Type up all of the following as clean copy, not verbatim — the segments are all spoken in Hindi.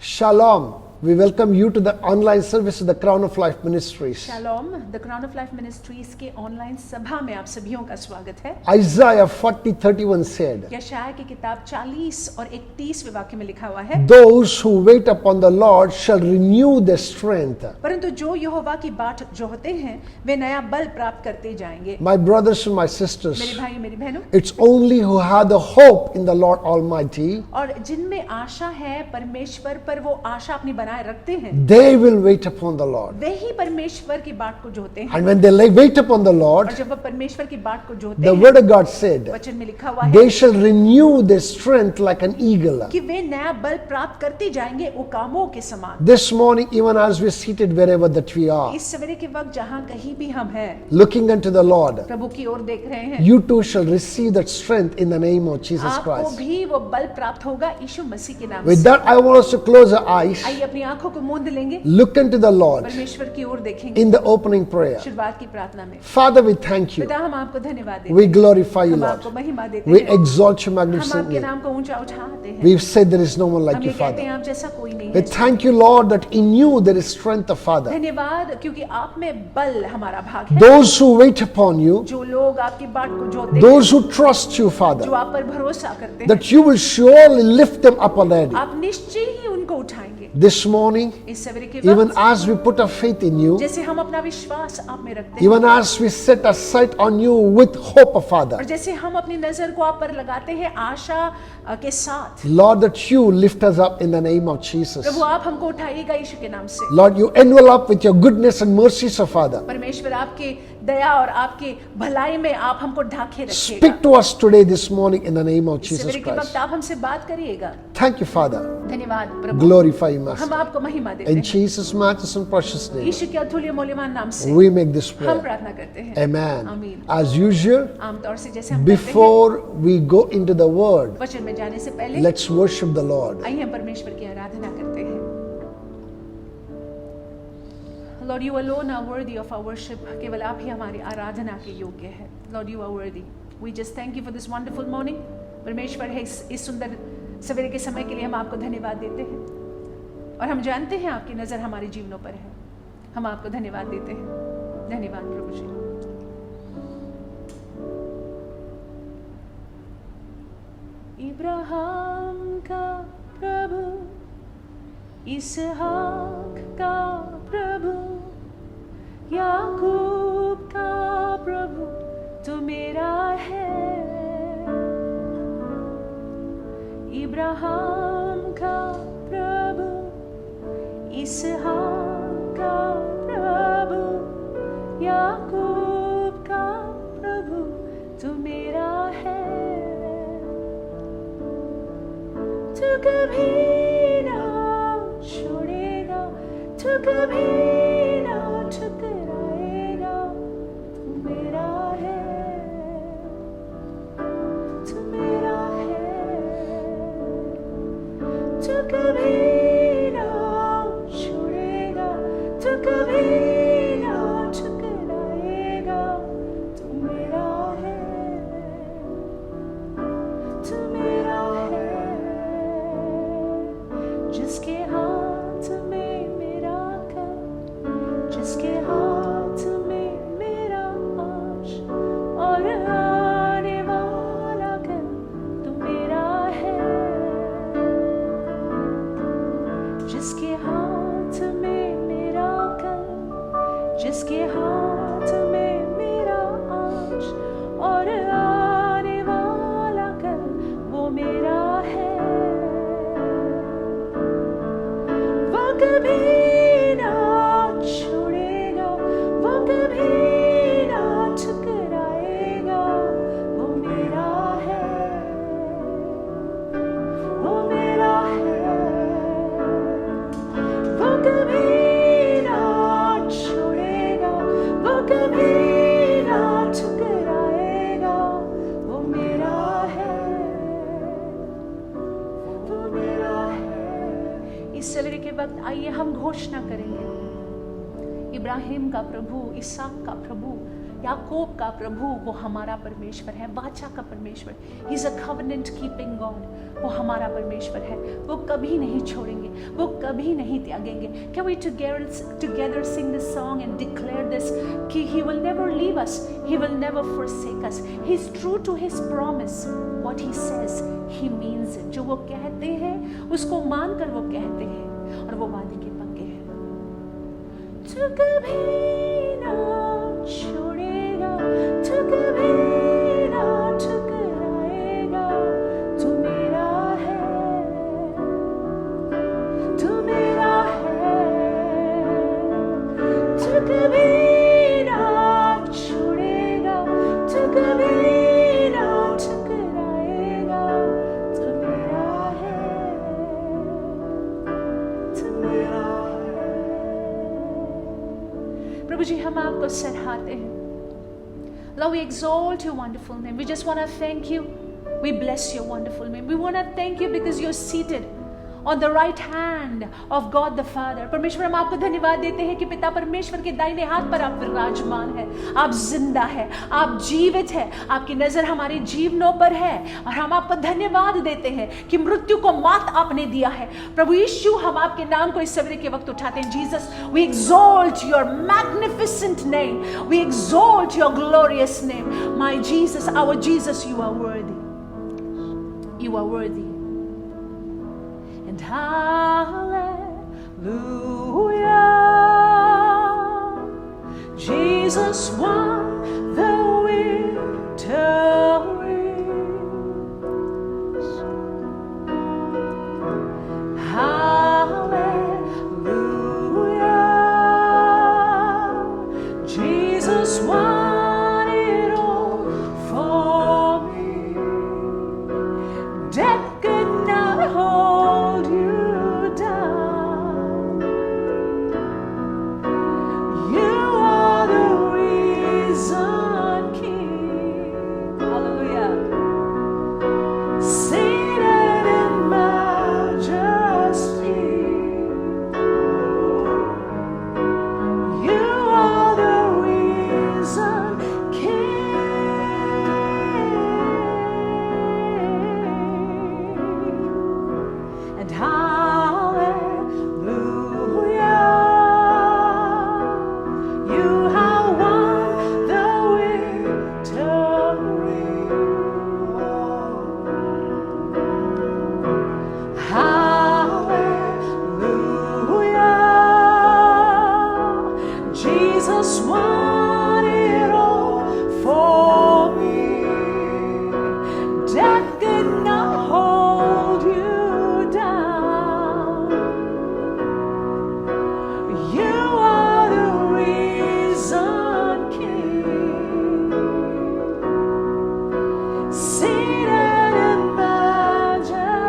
Shalom. We welcome you to the online service of the Crown of Life Ministries. Shalom, the Crown of Life Ministries के ऑनलाइन सभा में आप सभियों का स्वागत है। Isaiah 40:31 said, यशायाह की किताब 40 और 31वें वाक्य में लिखा हुआ है, Those who wait upon the Lord shall renew their strength. परंतु जो यहोवा की बाट जोहते हैं वे नया बल प्राप्त करते जाएंगे। My brothers and my sisters, मेरे भाई मेरी बहनों, it's only who have the hope in the Lord Almighty, और जिनमें आशा है परमेश्वर पर, वो आशा अपनी बनाए रखते हैं, they will wait upon the Lord. वे ही परमेश्वर की बाट को जोहते हैं। And when they wait upon the Lord, और जब वो परमेश्वर की बाट को जोहते the हैं, word of God said, वचन में लिखा हुआ है they shall renew their strength like an eagle. कि वे नया बल प्राप्त करते जाएंगे उकामों के समान। This morning, even as we're seated wherever that we are, इस सवेरे के वक्त जहाँ कहीं भी हम हैं, looking unto the Lord, प्रभु की ओर देख रहे हैं, you too shall receive that strength in the name of Jesus आपको Christ. भी वो बल प्राप्त होगा यीशु मसीह के नाम With से। that, I want us to close our eyes, आइए अपनी आंखों को मूंद लेंगे, look unto the Lord परमेश्वर की ओर देखेंगे in the opening prayer. शुरुआत की प्रार्थना में। Father, we thank you. पिता, हम आपको धन्यवाद देते We हैं, glorify you, हम Lord. आपको महिमा देते We हैं, exalt your हम magnificent आपके name. नाम को ऊंचा उठाते हैं। We've said there is no one like हम you, ये कहते हैं Father. आप जैसा कोई नहीं We है। thank you, Lord, that in you there is strength of Father. धन्यवाद क्योंकि आप में बल हमारा भाग है। Those who wait upon you, जो लोग आपकी बाट को जोते हैं, those who trust you, जो Father, आप पर भरोसा करते हैं, that you will surely lift them up already. आप निश्चय ही उनको उठाएंगे। This morning, इस सवेरे के even वक्त as we put our faith in you, जैसे हम अपना विश्वास आप में रखते हैं, even as we set our sight on you with hope of Father, और जैसे हम अपनी नजर को आप पर लगाते हैं आशा के साथ, Lord, that you lift us up in the name of Jesus. प्रभु आप हमको उठाइएगा यीशु के नाम से। Lord, you envelop with your goodness and mercies of Father. परमेश्वर आपके दया और आपके भलाई में आप हमको ढाके रखिएगा। Speak to us today, this morning, in the name of इस Jesus सवेरे के वक्त Christ. आप हमसे बात करिएगा। Thank you, Father. धन्यवाद प्रभु, Glorify you, हम Master. आपको महिमा देते In हैं Jesus' matchless and precious name, यीशु के अतुल्य मूल्यवान नाम से we make this हम prayer. प्रार्थना करते हैं। Amen. आमीन। As usual, आमतौर से जैसे हम करते हैं, before we go into the Word, वचन में जाने से पहले let's worship the Lord. आइए हम परमेश्वर की आराधना करते हैं। Lord, you alone are worthy of our worship. केवल आप ही हमारी आराधना के योग्य है। Lord, you are worthy. We just thank you for this wonderful morning. परमेश्वर है इस सुंदर सवेरे के समय के लिए हम आपको धन्यवाद देते हैं, और हम जानते हैं आपकी नजर हमारे जीवनों पर है। हम आपको धन्यवाद देते हैं। धन्यवाद प्रभु जी। इब्राहिम का प्रभु, इसहाक का प्रभु, याकूब का प्रभु तो मेरा है। इब्राहिम का प्रभु, इसहाक का प्रभु, याकूब का प्रभु तो मेरा है। तू कभी ना छोड़ेगा, तू कभी ना ठुकराएगा, तू मेरा है, तू मेरा है। तू कभी ना छोड़ेगा, तू कभी ना ठुकराएगा, तू मेरा है, तू मेरा है। जिसके हाथ में मेरा कल, जिसके हाथ में मेरा आज और आने वाला कल, तू मेरा है। जिसके हाथ में मेरा कल, जिसके हाथ में मेरा आज और आने वाला कल, वो मेरा है। वो कभी ना छोड़ेगा, वो कभी ना ठुकराएगा, वो मेरा है, वो मेरा है। वो कभी ना छोड़ेगा, वो कभी ना ठुकराएगा, वो मेरा है, वो मेरा है। इस सवेरे के वक्त आइए हम घोषणा करेंगे, इब्राहिम का प्रभु, इसहाक का प्रभु, याकूब का प्रभु वो हमारा परमेश्वर है, वाचा का परमेश्वर। He is a covenant keeping God। वो हमारा परमेश्वर है, वो कभी नहीं छोड़ेंगे, वो कभी नहीं त्यागेंगे. Can we together sing this song and declare this कि He will never leave us, He will never forsake us. He is true to His promise. What He says, He means it. जो वो कहते हैं उसको मानकर वो कहते हैं और वो वादे के पक्के हैं. तू कभी ना छोड़ेगा, तू कभी ना ठुकराएगा, तू मेरा है, तू मेरा है. तू कभी ना छोड़ेगा, तू कभी ना ठुकराएगा, तू मेरा है, तू मेरा है. प्रभु जी, हम आपको सराहते हैं. Lord, we exalt your wonderful name. We just want to thank you. We bless your wonderful name. We want to thank you because you're seated on the right hand of God the Father. परमेश्वर, हम आपको धन्यवाद देते हैं कि पिता परमेश्वर के दाहिने हाथ पर आप विराजमान है. आप जिंदा है, आप जीवित है, आपकी नजर हमारे जीवनों पर है और हम आपको धन्यवाद देते हैं कि मृत्यु को मात आपने दिया है. प्रभु यीशु, हम आपके नाम को इस सवेरे के वक्त उठाते हैं. Jesus, we exalt your magnificent name. We exalt your glorious name. My Jesus, our Jesus, you are worthy. You are worthy. And hallelujah, Jesus won the victories. Hallelujah, Jesus won it all for me. Death could not hold you down. You are the risen King. Hallelujah. Seated in majesty. You are the risen King. And hallelujah, you have won the victory. Hallelujah, Jesus won it all for me. Death could not hold you down. You are the risen King, seated in majesty.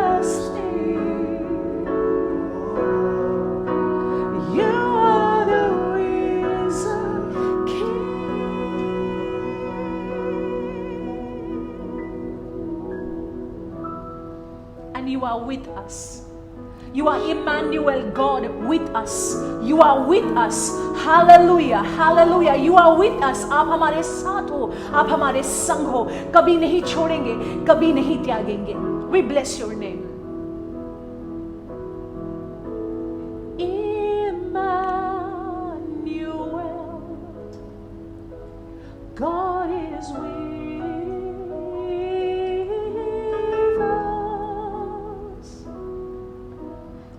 You are the risen King. And you are with us. You are Emmanuel, God with us. You are with us. Hallelujah, hallelujah. You are with us. आप हमारे साथ हो, आप हमारे संग हो. कभी नहीं छोड़ेंगे, कभी नहीं त्यागेंगे. We bless your name. Emmanuel, God is with us,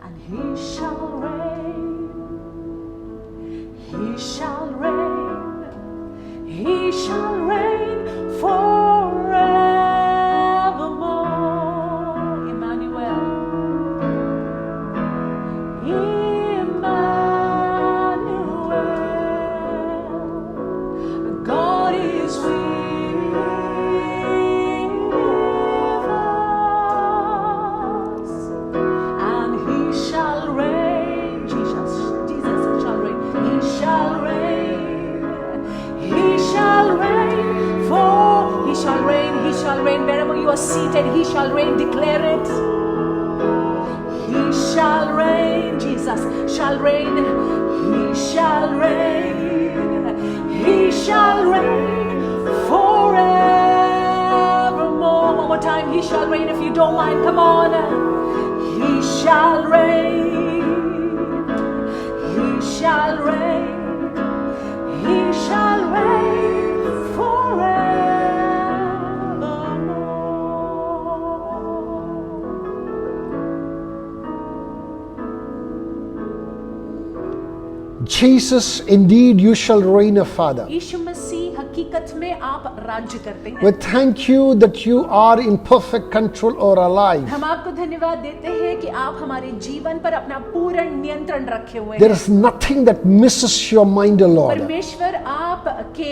and He shall reign. He shall reign. He shall reign forevermore. Emmanuel. Emmanuel, God is with us, and He shall reign. Jesus shall reign. He shall reign. He shall reign He shall reign. He shall reign. Wherever you are seated, He shall reign. Declare it. He shall reign. Jesus shall reign. He shall reign. He shall reign forevermore. One more time. He shall reign. If you don't mind, come on. He shall reign. Jesus, indeed you shall reign, O Father. यीशु मसीह हकीकत में आप राज्य करते हैं। We thank you that you are in perfect control over our life. हम आपको धन्यवाद देते हैं कि आप हमारे जीवन पर अपना पूर्ण नियंत्रण रखे हुए There हैं। is nothing that misses your mind, O Lord. परमेश्वर आपके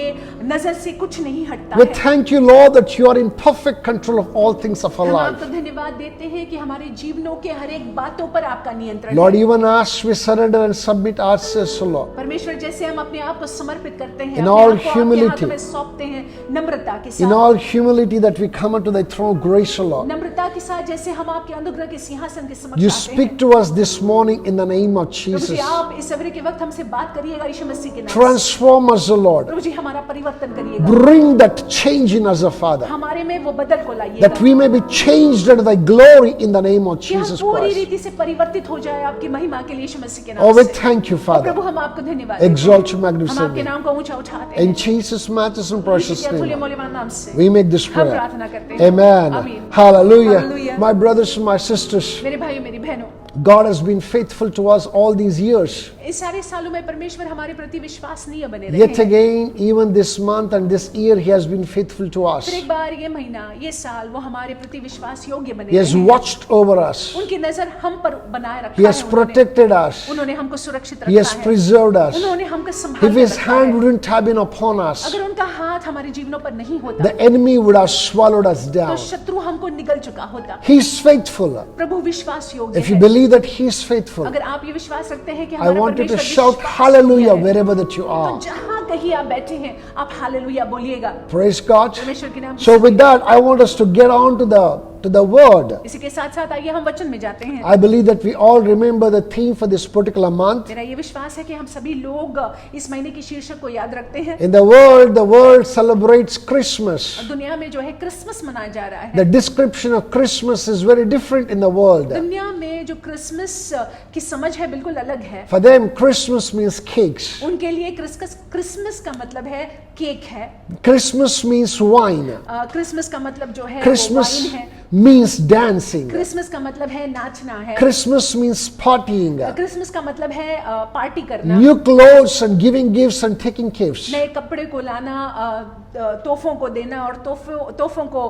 नजर से कुछ नहीं हटता We है। thank you, Lord, that you are in perfect control of all things of our हम life. आपको धन्यवाद देते हैं कि हमारे जीवनों के हर एक बातों पर आपका नियंत्रण Lord, है। even as we surrender and submit ourselves, O Lord, परमेश्वर जैसे हम अपने आप को समर्पित करते हैं, In अपने all आप को आपके humility. हाथों में सौंपते हैं, नम्रता के in साथ, all humility that we come unto thy throne of grace, O Lord. नम्रता के साथ जैसे हम आपके अनुग्रह के सिंहासन के समक्ष You आते हैं। speak to us this morning in the name of Prabhu ji, Jesus. आप इस सवेरे के वक्त हमसे बात करिएगा यीशु मसीह के नाम से। Transform us, O Lord. प्रभु जी, हमारा परिवर्तन करिएगा, Bring that change in us, O Father, हमारे में वो बदल को लाइएगा, that we may be changed unto thy glory in the name of कि हम Jesus पूरी Christ. रीति से परिवर्तित हो जाए आपकी महिमा के लिए यीशु मसीह के Oh, नाम we से। thank you, और Father. प्रभु, हम आपको धन्यवाद देते Exalt हैं। your हम magnificent आपके name. नाम को ऊंचा उठाते In हैं। Jesus' matchless and Yeshu precious के अतुल्य name, मूल्यवान नाम से we make this हम prayer. प्रार्थना करते हैं। Amen. आमीन। Hallelujah. Hallelujah. My brothers and my sisters, मेरे भाइयों, मेरी बहनों, God has been faithful to us all these years. इस सारे सालों में परमेश्वर हमारे प्रति विश्वसनीय बने रहे Yet हैं। again, even this month and this year, He has been faithful to us. फिर एक बार ये महीना, ये साल वो हमारे प्रति विश्वास योग्य बने He रहे has हैं। watched over us. उनकी नजर हम पर बनाए रखा He has है उन्होंने। protected us. उन्होंने हमको सुरक्षित He has रखा है। preserved us. उन्होंने हमको संभाल If के His रखा hand है। wouldn't have been upon us, अगर उनका हाथ हमारे जीवनों पर नहीं होता the enemy would have swallowed us तो down. शत्रु हमको निगल चुका होता। He is faithful. प्रभु विश्वास योग्य If you है। believe that He is faithful, अगर आप ये विश्वास रखते हैं कि I हमारा want you to परमेश्वर shout विश्वास hallelujah योग्य है, wherever that you तो are. जहां कहीं आप बैठे हैं आप हालेलुया बोलिएगा Praise God. परमेश्वर के नाम से। So with that, I want us to get on to the word. इसी के साथ साथ आइए हम वचन में जाते हैं। I believe that we all remember the theme for this particular month. मेरा ये विश्वास है कि हम सभी लोग इस महीने की शीर्षक को याद रखते हैं। In the world celebrates Christmas. और दुनिया में जो है क्रिसमस मनाया जा रहा है। The description of Christmas is very different in the world. दुनिया में जो क्रिसमस की समझ है बिल्कुल अलग है। For them, Christmas means cakes. उनके लिए क्रिसमस का मतलब है केक है। Christmas means wine. क्रिसमस का मतलब जो है वो Christmas वाइन है। means dancing. क्रिसमस का मतलब है नाचना है। Christmas means partying. क्रिसमस का मतलब है पार्टी करना, New clothes and giving gifts and taking gifts. नए कपड़े को लाना, तोहफों को देना और तोहफों को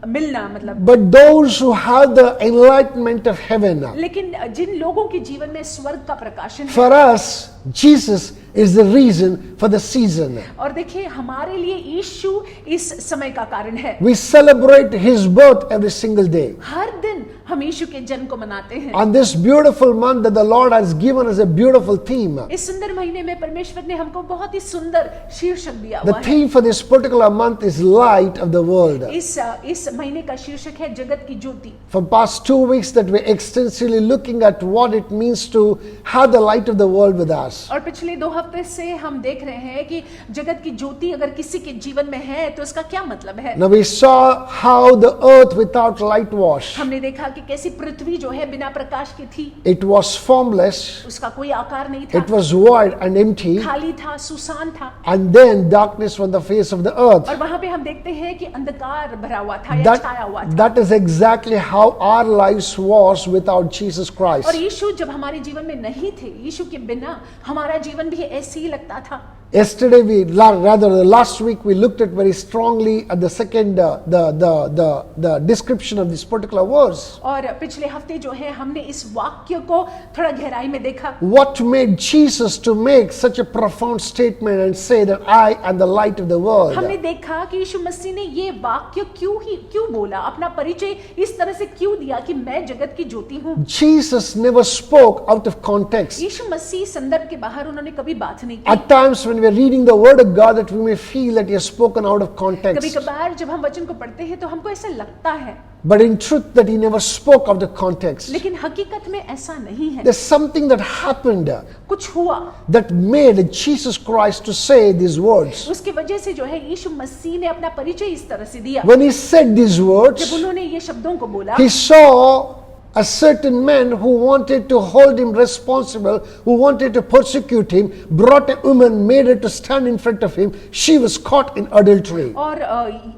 मिलना मतलब। But those who have the enlightenment of heaven, लेकिन जिन लोगों के जीवन में स्वर्ग का प्रकाशन है, for us, Jesus is the reason for the season. और देखिए हमारे लिए यीशु इस समय का कारण है। We celebrate His birth every single day. हर दिन हम यीशु के जन्म को मनाते हैं। On this beautiful month that the Lord has given us a beautiful theme. इस सुंदर महीने में परमेश्वर ने हमको बहुत ही सुंदर शीर्षक दिया The हुआ है। theme for this particular month is light of the world. इस महीने का शीर्षक है जगत की ज्योति। For past 2 weeks that we're extensively looking at what it means to have the light of the world with us. और पिछले 2 हफ्ते से हम देख रहे हैं कि जगत की ज्योति अगर किसी के जीवन में है तो उसका क्या मतलब है। Now we saw how the earth without light was. हमने देखा कि कैसी पृथ्वी जो है बिना प्रकाश की थी, It was formless, उसका कोई आकार नहीं था, it was void and empty, खाली था, सुसान था। and then darkness on the face of the earth. और वहां पे हम देखते हैं कि अंधकार भरा हुआ था या छाया हुआ था। That is exactly how our lives was without Jesus और Christ. यीशु जब हमारे जीवन में नहीं थे, यीशु के बिना हमारा जीवन भी ऐसे ही लगता था। Yesterday, last week, we looked at very strongly at the second, the description of this particular verse. और पिछले हफ्ते जो है हमने इस वाक्य को थोड़ा गहराई में देखा। What made Jesus to make such a profound statement and say that I am the light of the world? हमने देखा कि यीशु मसीह ने ये वाक्य क्यों बोला, अपना परिचय इस तरह से क्यों दिया कि मैं जगत की ज्योति हूँ। Jesus never spoke out of context. यीशु मसीह संदर्भ के बाहर उन्होंने कभी बात नहीं की। At times when we are reading the word of God, that we may feel that he has spoken out of कभी context. कभार जब हम वचन को पढ़ते हैं तो हमको ऐसा लगता है, But in truth, that he never spoke out of context. लेकिन हकीकत में ऐसा नहीं है। There's something that happened कुछ हुआ, that made Jesus Christ to say these words. उसकी वजह से जो है यीशु मसीह ने अपना परिचय इस तरह से दिया। When he said these जब words, उन्होंने ये शब्दों को बोला, he saw a certain man who wanted to hold him responsible, who wanted to persecute him, brought a woman, made her to stand in front of him. She was caught in adultery. और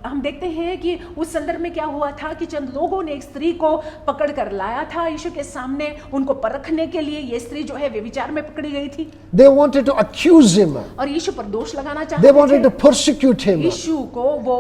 हम देखते हैं कि उस संदर्भ में क्या हुआ था कि चंद लोगों ने एक स्त्री को पकड़ कर लाया था यीशु के सामने उनको परखने के लिए। ये स्त्री जो है व्यभिचार में पकड़ी गई थी। They wanted to accuse him. और यीशु पर दोष लगाना They चाहते wanted to थे। persecute him. यीशु को वो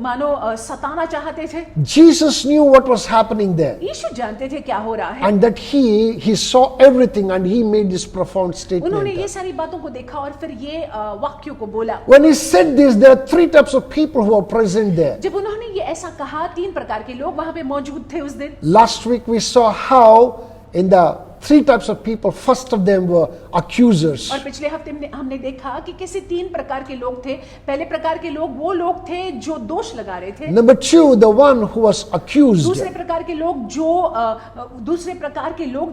मानो सताना चाहते थे। Jesus knew what was happening there. यीशु जानते थे क्या हो रहा है। And that he saw everything and he made this profound उन्होंने ये statement. सारी बातों को देखा और फिर ये वाक्यों को बोला। When he said this, there are three types of people who are present there. जब उन्होंने ये ऐसा कहा, तीन प्रकार के लोग वहां पे मौजूद थे उस दिन। Last week we saw how in the three types of people, first of them were accusers. और पिछले हफ्ते में हमने देखा कि कैसे तीन प्रकार के लोग थे। पहले प्रकार के लोग वो लोग थे जो दोष लगा रहे थे। Number two, the one who was accused. दूसरे प्रकार के लोग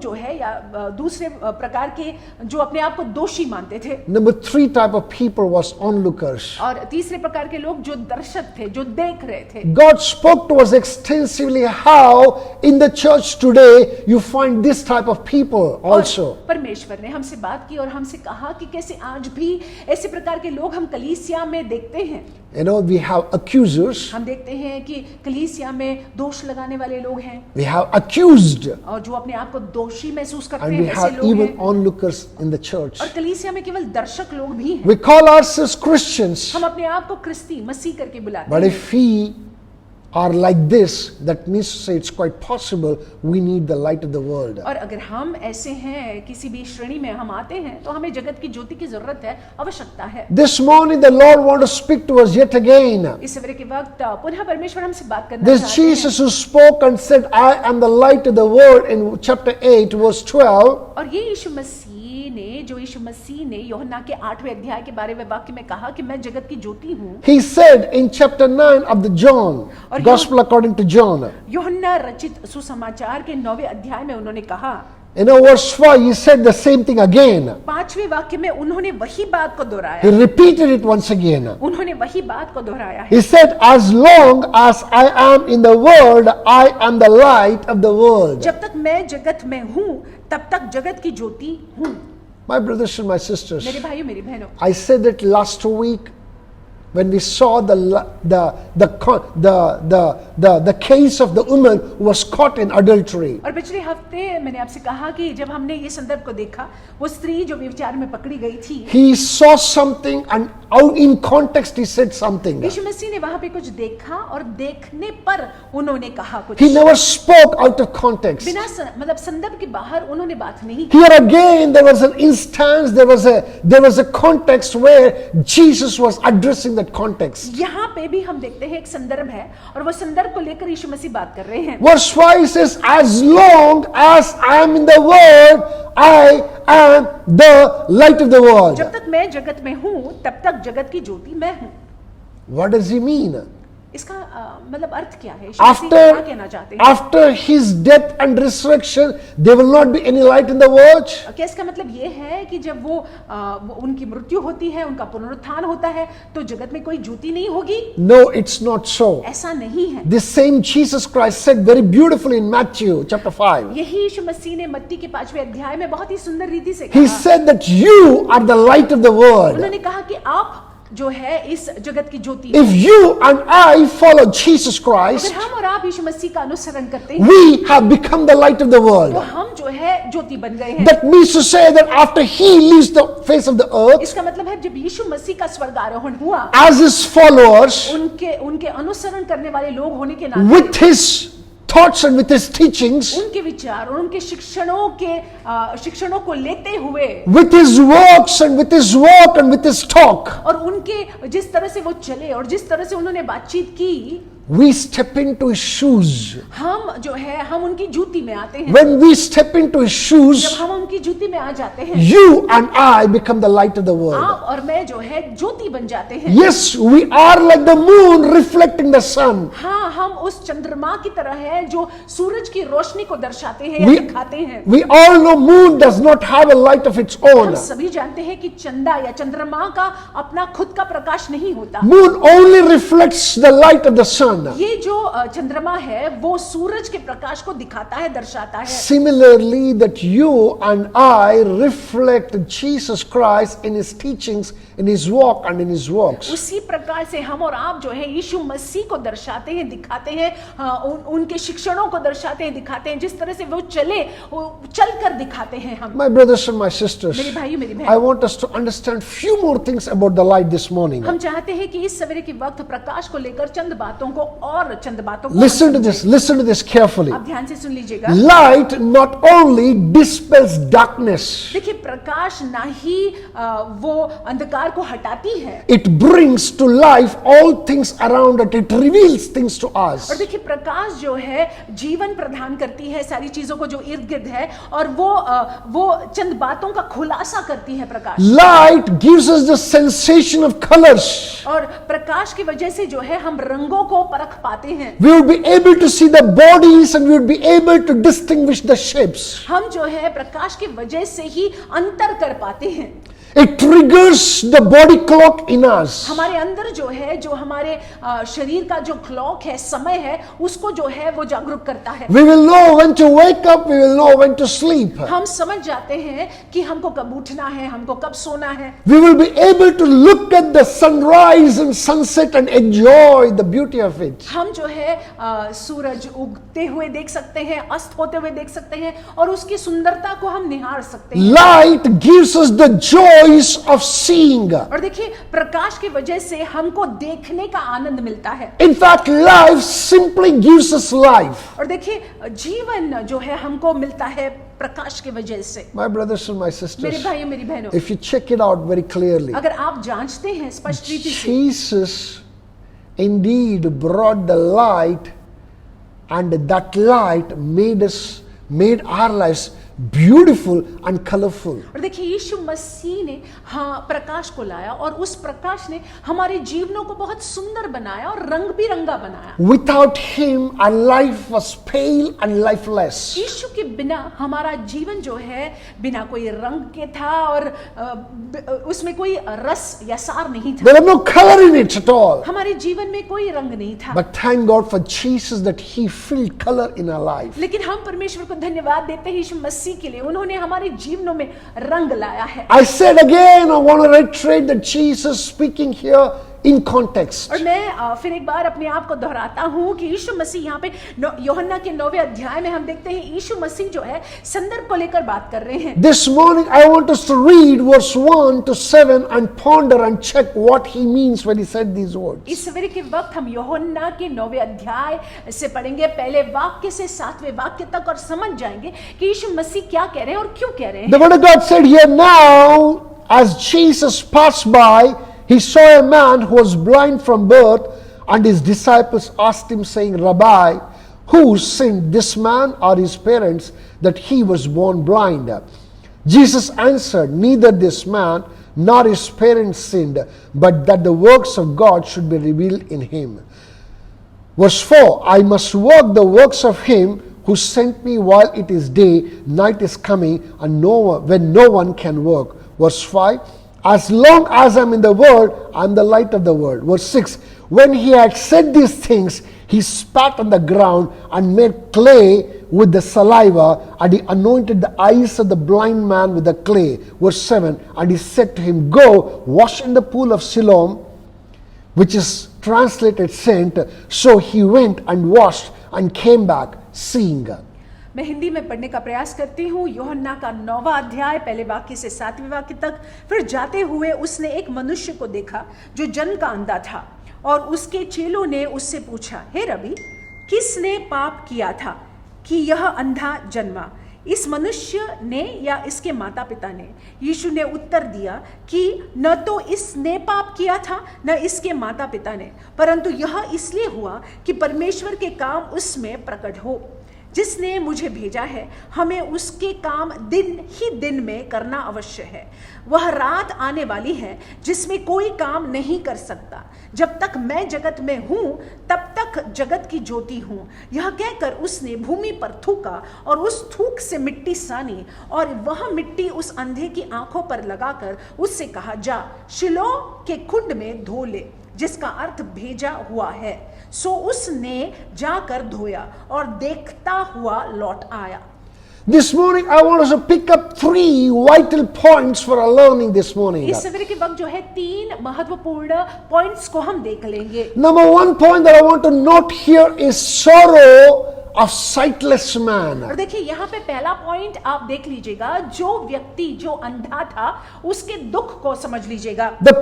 जो है या दूसरे प्रकार के जो अपने आप को दोषी मानते थे। Number three type of people was onlookers. और तीसरे प्रकार के लोग जो दर्शक थे, जो देख रहे थे। God spoke to us extensively how in the church today you find this type of people also. और परमेश्वर ने हमसे बात की और हमसे कहा कि कैसे आज भी ऐसे प्रकार के लोग हम कलीसिया में देखते हैं। You know, we have accusers, हम देखते हैं कि कलीसिया में दोष लगाने वाले लोग हैं we have accused, और जो अपने आप को दोषी महसूस करते and हैं we ऐसे have लोग even हैं। onlookers in the church. और कलीसिया में केवल दर्शक लोग भी हैं। We call ourselves Christians, हम अपने आप को क्रिस्ती मसीह करके बुलाते but हैं। if we are like this, that means to say it's quite possible we need the light of the world. और अगर हम ऐसे हैं, किसी भी श्रेणी में हम आते हैं, तो हमें जगत की ज्योति की जरूरत है, आवश्यकता है। This morning the Lord wants to speak to us yet again. इस सवेरे के वक्त पुनः परमेश्वर हमसे बात करना This चाहते हैं। Jesus who spoke and said, I am the light of the world in chapter 8 verse 12. और ये यीशु मसीह ने यूहन्ना के 8वें अध्याय के बारे में वाक्य में कहा कि मैं जगत की ज्योति हूँ। He said in chapter 9 of the John, और Gospel according to John. यूहन्ना रचित सुसमाचार के 9वें अध्याय में उन्होंने कहा। In verse 5 he said the same thing again. 5वें वाक्य में उन्होंने वही बात को He दोहराया। repeated it once again. उन्होंने वही बात को दोहराया है। He said, as long as I am in the world, I am the light of the world. जब तक मैं जगत में हूँ, तब तक जगत की ज्योति हूँ। My brothers and my sisters, मेरे भाइयों, मेरी बहनों, I said it last week when we saw the case of the woman who was caught in adultery. और पिछले हफ्ते मैंने आपसे कहा कि जब हमने ये संदर्भ को देखा, वो स्त्री जो व्यभिचार में पकड़ी गई थी, He saw something and out in context he said something. यीशु मसीह ने वहां पे कुछ देखा और देखने पर उन्होंने कहा कुछ। He never spoke out of context. बिना मतलब संदर्भ के बाहर उन्होंने बात नहीं की। Here again there was an instance, there was a context where Jesus was addressing that context. यहाँ पे भी हम देखते हैं एक संदर्भ है और वो संदर्भ को लेकर यीशु मसीह बात कर रहे हैं। Verse 5 says, as long as I am in the world, I am the light of the world. जब तक मैं जगत में हूँ, तब तक जगत की ज्योति मैं हूँ। What does he mean? इसका मतलब अर्थ क्या है? यीशु मसीह क्या कहना चाहते हैं? After his death and resurrection, there will not be any light in the world. क्या इसका मतलब ये है कि जब वो उनकी मृत्यु होती है, उनका पुनरुत्थान होता है, तो जगत में कोई ज्योति नहीं होगी? No, it's not so. ऐसा नहीं है। This same Jesus Christ said very beautifully in Matthew chapter 5. यही यीशु मसीह ने मत्ती के 5वें अध्याय में बहुत ही सुंदर रीति से He कहा। said that you are the light of the world. उन्होंने कहा कि आप जो है इस जगत की ज्योति। If you and I follow Jesus अगर Christ, हम और आप यीशु मसीह का अनुसरण करते हैं, we have become the light of the तो world. हम जो है ज्योति बन गए हैं। That means to say that after he leaves the face of the earth, इसका मतलब है जब यीशु मसीह का स्वर्गारोहण हुआ, as his followers, उनके अनुसरण करने वाले लोग होने के नाते, with his thoughts and with his teachings, उनके विचार और उनके शिक्षणों को लेते हुए, with his works and with his walk and with his talk, और उनके जिस तरह से वो चले और जिस तरह से उन्होंने बातचीत की, we step into his shoes. हम जो है हम उनकी जूती में आते हैं। When we step into his जब shoes, हम की ज्योति में आ जाते हैं, you and I become the light of the world. आप और मैं जो है ज्योति बन जाते हैं। Yes, we are like the moon reflecting the sun. हाँ, हम उस चंद्रमा की तरह है जो सूरज की रोशनी को दर्शाते हैं या We, दिखाते हैं। we all know moon does not have a light of its own. हम सभी जानते हैं कि चंदा या चंद्रमा का अपना खुद का प्रकाश नहीं होता। Moon only reflects the light of the sun. ये जो चंद्रमा है वो सूरज के प्रकाश को दिखाता है, दर्शाता है। Similarly, that you and I reflect Jesus Christ in his teachings, in his walk and in his works. उसी प्रकार से हम और आप जो है यीशु मसीह को दर्शाते हैं, दिखाते हैं, उनके शिक्षणों को दर्शाते हैं, दिखाते हैं, जिस तरह से वो चले, चलकर दिखाते हैं हम। My brothers and my sisters, मेरे भाइयों, मेरी I बहनों, want us to understand few more things about the light this morning. हम चाहते हैं कि इस सवेरे के वक्त प्रकाश को लेकर चंद बातों को Listen to this carefully. आप ध्यान से सुन लीजिएगा। Light not only dispels darkness, देखिए, प्रकाश ना ही वो अंधकार को हटाती है, it brings to life all things around it. It reveals things to us. और देखिए प्रकाश जो है जीवन प्रदान करती है सारी चीजों को जो इर्द गिर्द है, और वो चंद बातों का खुलासा करती है प्रकाश। Light gives us the sensation of colors. और प्रकाश की वजह से जो है हम रंगों को परख पाते हैं। We will be able to see the bodies and we will be able to distinguish the shapes. हम जो है प्रकाश की वजह से ही अंतर कर पाते हैं। It triggers the body clock in us. हमारे अंदर जो है, जो हमारे शरीर का जो क्लॉक है, समय है, उसको जो है वो जागरूक करता है। We will know when to wake up, we will know when to sleep. हम समझ जाते हैं कि हमको कब उठना है, हमको कब सोना है। We will be able to look at the sunrise and sunset and enjoy the beauty of it. हम जो है सूरज उगते हुए देख सकते हैं, अस्त होते हुए देख सकते हैं, और उसकी सुंदरता को हम निहार सकते हैं। Light gives us the joys of seeing. और देखिए प्रकाश की वजह से हमको देखने का आनंद मिलता है। In fact, life simply gives us life. और देखिए जीवन जो है हमको मिलता है प्रकाश की वजह से। My brothers and my मेरे sisters, भाइयों, मेरी बहनों, if you check it out very clearly, अगर आप जांचते हैं स्पष्ट रीति से, Jesus indeed brought the light, and that light made our lives beautiful and colorful. और देखिए यीशु मसीह ने प्रकाश को लाया, और उस प्रकाश ने हमारे जीवनों को बहुत सुंदर बनाया और रंग बिरंगा बनाया। Without him, our life was pale and lifeless. यीशु के बिना हमारा जीवन जो है बिना कोई रंग के था, और उसमें कोई रस या सार नहीं था। There was no color in it at all. हमारे जीवन में कोई रंग नहीं था। But thank God for Jesus that he filled color in our life. लेकिन हम परमेश्वर को धन्यवाद देते हैं यीशु मसीह के लिए, उन्होंने हमारे जीवनों में रंग लाया है। I said again, I want to reiterate that Jesus speaking here in context. और मैं फिर एक बार अपने आप को दोहराता हूं कि यीशु मसीह यहाँ पे यूहन्ना के 9वें अध्याय में हम देखते हैं यीशु मसीह जो है संदर्भ को लेकर बात कर रहे हैं। This morning I want us to read verse 1 to 7 and ponder and check what he means when he said these words. इस सवेरे के वक्त हम यूहन्ना के 9वें अध्याय से पढ़ेंगे, पहले वाक्य से 7वें वाक्य तक, और समझ जाएंगे कि यीशु मसीह क्या कह रहे हैं और क्यों कह रहे हैं। The word of God said here, now as Jesus passed by, he saw a man who was blind from birth, and his disciples asked him, saying, Rabbi, who sinned, this man or his parents, that he was born blind? Jesus answered, neither this man nor his parents sinned, but that the works of God should be revealed in him. Verse 4, I must work the works of him who sent me while it is day, night is coming, and when no one can work. Verse 5, as long as I am in the world, I am the light of the world. Verse 6, when he had said these things, he spat on the ground and made clay with the saliva, and he anointed the eyes of the blind man with the clay. Verse 7, and he said to him, go, wash in the pool of Siloam, which is translated sent. So he went and washed and came back seeing. मैं हिंदी में पढ़ने का प्रयास करती हूँ। यूहन्ना का 9वां अध्याय पहले वाक्य से 7वें वाक्य तक। फिर जाते हुए उसने एक मनुष्य को देखा जो जन्म का अंधा था, और उसके चेलों ने उससे पूछा, हे रबी, किसने पाप किया था कि यह अंधा जन्मा, इस मनुष्य ने या इसके माता पिता ने? यीशु ने उत्तर दिया कि न तो इसने पाप किया था न इसके माता पिता ने, परंतु यह इसलिए हुआ कि परमेश्वर के काम उसमें प्रकट हो। जिसने मुझे भेजा है, हमें उसके काम दिन ही दिन में करना अवश्य है। वह रात आने वाली है जिसमें कोई काम नहीं कर सकता। जब तक मैं जगत में हूं तब तक जगत की ज्योति हूं। यह कहकर उसने भूमि पर थूका और उस थूक से मिट्टी सानी, और वह मिट्टी उस अंधे की आंखों पर लगाकर उससे कहा, जा शिलो के कुंड में धो ले, जिसका अर्थ भेजा हुआ है। सो उसने जाकर धोया और देखता हुआ लौट आया। This morning, I want us to pick up 3 vital points for our learning this morning. इस सवेरे के वक्त जो है 3 महत्वपूर्ण पॉइंट्स को हम देख लेंगे। Number 1 point that I want to note here is sorrow of sightless man. और देखिए यहाँ पे पहला पॉइंट आप देख लीजिएगा, जो व्यक्ति जो अंधा था उसके दुख को समझ लीजिएगा। The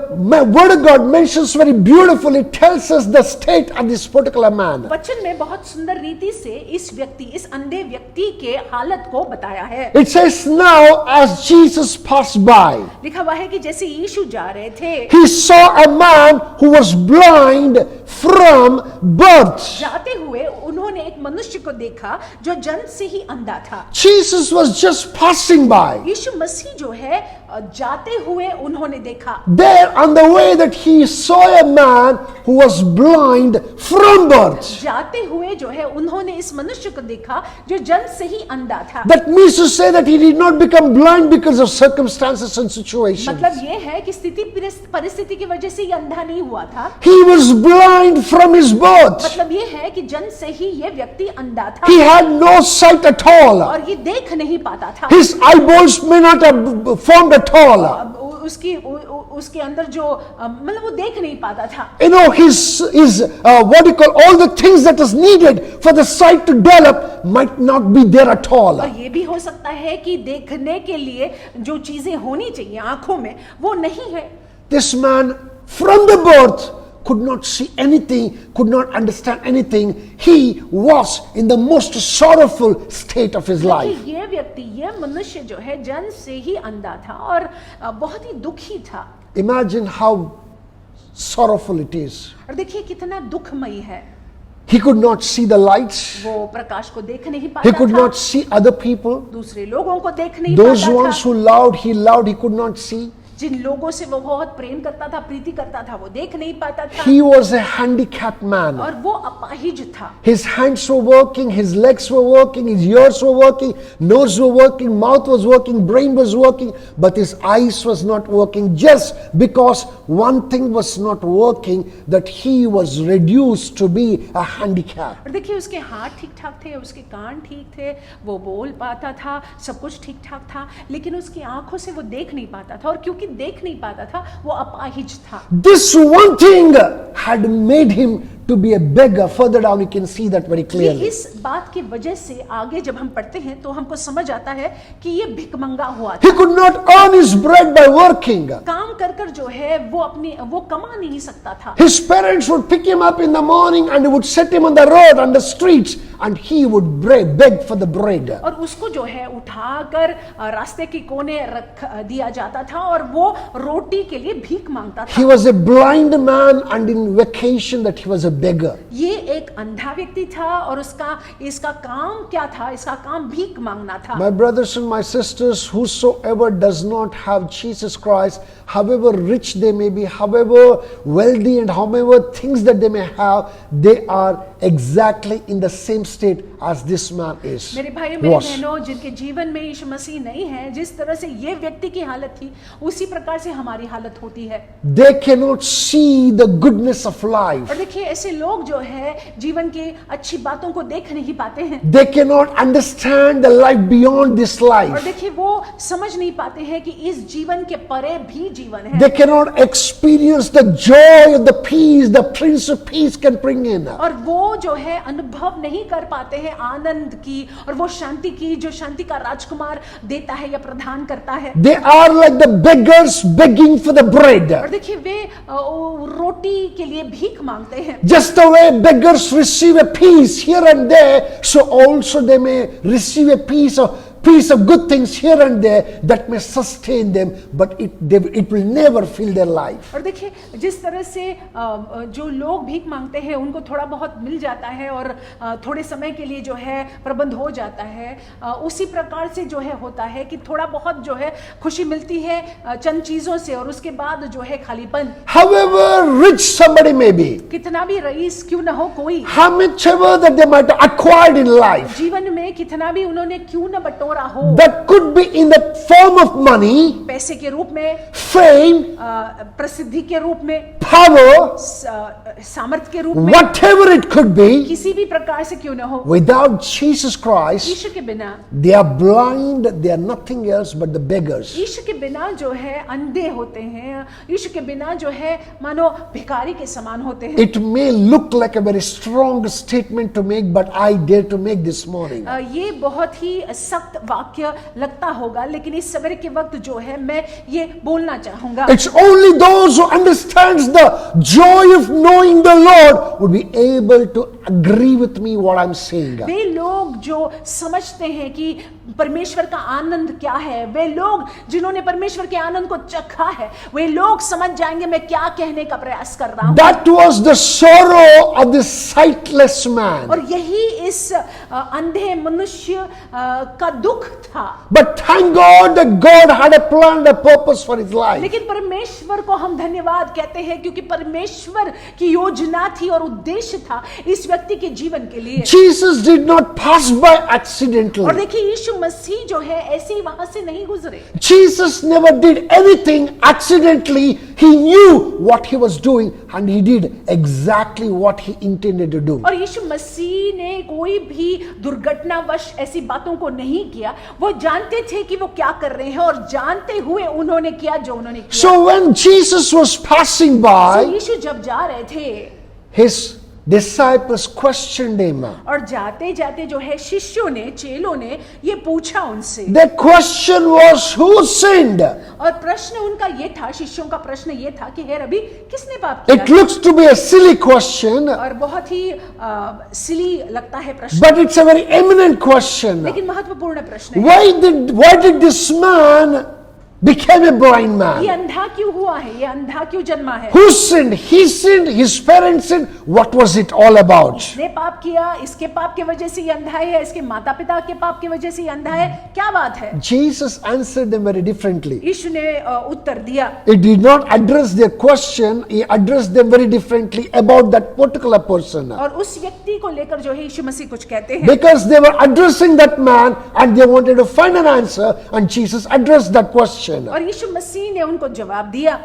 word of God mentions very beautifully, tells us the state of this particular man. वचन में बहुत सुंदर रीति से इस व्यक्ति, इस अंधे व्यक्ति के हालत को बताया है। It says, now as Jesus passed by, लिखा हुआ है कि जैसे यीशु जा रहे थे, he saw a man who was blind from birth. जाते हुए उन्होंने एक मनुष्य को देखा जो जन्म से ही अंधा था। Jesus was just passing by. यीशु मसीह जो है जाते हुए उन्होंने देखा। There on the way that he saw a man who was blind from birth. जाते हुए जो है उन्होंने इस मनुष्य को देखा जो जन्म से ही अंधा था। That means to say that he did not become blind because of circumstances and situations. मतलब ये है कि स्थिति परिस्थिति की वजह से ये अंधा नहीं हुआ था। He was blind from his birth. मतलब ये है कि जन्म से ही ये व्यक्ति अंधा था। He had no sight at all. और ये देख नहीं पाता था। His eyeballs may not have formed at all. उसके अंदर जो मतलब वो देख नहीं पाता था। You know, his what do you call, all the things that is needed for the sight to develop might not be there at all. और ये भी हो सकता है कि देखने के लिए जो चीजें होनी चाहिए आंखों में वो नहीं है। This man from the birth could not see anything, could not understand anything. He was in the most sorrowful state of his life. ये व्यक्ति, ये मनुष्य जो है जन्म से ही अंधा था और बहुत ही दुखी था। Imagine how sorrowful it is. और देखिए कितना दुखमयी है। He could not see the lights. वो प्रकाश को देख नहीं पाता He could था। not see other people. दूसरे लोगों को देख नहीं Those पाता ones था। who loved, he loved, he could not see. जिन लोगों से वो बहुत प्रेम करता था, प्रीति करता था, वो देख नहीं पाता था। He was a handicapped man. और वो अपाहिज था। His hands were working, his legs were working, his ears were working, nose were working, mouth was working, brain was working, but his eyes was not working, just because one thing was not working, that he was reduced to be a handicap. और देखिए उसके हाथ ठीक ठाक थे, उसके कान ठीक थे, वो बोल पाता था, सब कुछ ठीक ठाक था, लेकिन उसकी आंखों से वो देख नहीं पाता था, और क्योंकि देख नहीं पाता था वो अपाहिज था। This one thing had made him to be a beggar. Further down you can see that very clearly. इस बात की वजह से आगे जब हम पढ़ते हैं तो हमको समझ आता है कि ये भिखमंगा हुआ था। He could not earn his bread by working. काम कर कर जो है वो कमा नहीं सकता था। His parents would pick him up in the morning and would set him on the road, on the streets, and he would beg for the bread. और उसको जो है उठाकर रास्ते के कोने रख दिया जाता था और वो रोटी के लिए भीख मांगता था। He was a blind man, and in vacation that he was a beggar. ये एक अंधा व्यक्ति था और इसका काम क्या था? इसका काम भीख मांगना था। My brothers and my sisters, whosoever does not have Jesus Christ, however rich they may be, however wealthy and however things that they may have, they are exactly in the same state as this man is. मेरे भाइयों मेरे बहनों, जिनके जीवन में यीशु मसीह नहीं है, जिस तरह से ये व्यक्ति की हालत थी उसी प्रकार से हमारी हालत होती है। They cannot see the goodness of life. और देखिए ऐसे लोग जो है जीवन की अच्छी बातों को देख नहीं पाते हैं। They cannot understand the life beyond this और life. देखिए वो समझ नहीं पाते हैं कि इस जीवन के परे भी जीवन है। They cannot experience the joy of the peace the Prince of Peace can bring in. और वो जो है अनुभव नहीं कर पाते हैं आनंद की और वो शांति की जो शांति का राजकुमार देता है या प्रदान करता है। They are like the beggars begging for the bread. और देखिए वे रोटी के लिए भीख मांगते हैं। Just the way beggars receive a piece here and there, so also they may receive a piece of piece of good things here and there that may sustain them, but it will never fill their life. और देखिए, जिस तरह से जो लोग भीख मांगते हैं उनको थोड़ा बहुत मिल जाता है और थोड़े समय के लिए जो है प्रबंध हो जाता है, उसी प्रकार से जो है होता है कि थोड़ा बहुत जो है खुशी मिलती है चंद चीजों से और उसके बाद जो है खालीपन. However rich somebody may be, कितना भी रईस क्यों न हो कोई, how much ever that they might have acquired in life, जीवन में कितना भी उन्होंने क्यों न बटोरा हो, that could be in the form of money, पैसे के रूप में, fame, प्रसिद्धि के रूप में, power, सामर्थ्य के रूप में, whatever it could be, किसी भी प्रकार से क्यों न हो, without Jesus Christ, यीशु के बिना, they are blind, they are nothing else but the beggars. यीशु के बिना जो है अंधे होते हैं, यीशु के बिना जो है मानो भिखारी के समान होते हैं. It may look like a very strong statement to make, but I dare to make this morning. ये बहुत ही सख्त वाक्य लगता होगा, लेकिन इस सवेरे के वक्त जो है मैं ये बोलना चाहूंगा. It's only those who understands the joy of knowing the Lord would be able to agree with me what I'm saying. वे लोग जो समझते हैं कि परमेश्वर का आनंद क्या है, वे लोग जिन्होंने परमेश्वर के आनंद को चखा है, वे लोग समझ जाएंगे मैं क्या कहने का प्रयास कर रहा हूं. That was the sorrow of this sightless man. और यही इस अंधे मनुष्य का दुख था. But thank God that God had a plan and a purpose for his life. लेकिन परमेश्वर को हम धन्यवाद कहते हैं क्योंकि परमेश्वर की योजना थी और उद्देश्य था इस व्यक्ति के जीवन के लिए. Jesus did not pass by accidentally. और देखिए, यीशु मसीह जो है ऐसे ही वहां से नहीं गुजरे. Jesus never did anything accidentally. He knew what he was doing and he did exactly what he intended to do. और यीशु मसीह ने कोई भी दुर्घटनावश ऐसी बातों को नहीं किया. वो जानते थे कि वो क्या कर रहे हैं और जानते हुए उन्होंने किया जो उन्होंने किया. So when Jesus was passing by, यीशु जब जा रहे थे, his disciples questioned him. और जाते जाते जो है शिष्यों ने, चेलों ने ये पूछा उनसे. The question was, who sinned? और प्रश्न उनका ये था, शिष्यों का प्रश्न ये था कि हे रबी, किसने पाप किया? It looks to be a silly question, और बहुत ही सिली लगता है प्रश्न, but it's a very eminent question. लेकिन महत्वपूर्ण प्रश्न है. Why did this man became a blind man? ये अंधा क्यों हुआ है? ये अंधा क्यों जन्मा है? Who sinned? He sinned, his parents sinned. What was it all about? इसने पाप किया, इसके पाप के वजह से ये अंधा है, इसके माता पिता के पाप की वजह से ये अंधा है, क्या बात है? Jesus answered them very differently. यीशु ने उत्तर दिया. He did not address their question, he addressed them very differently about that particular person. और उस व्यक्ति को लेकर जो है यीशु मसीह कुछ कहते हैं. Because they were addressing that man and they wanted to find an answer, and Jesus addressed that question. और यीशु मसीह ने उनको जवाब दिया.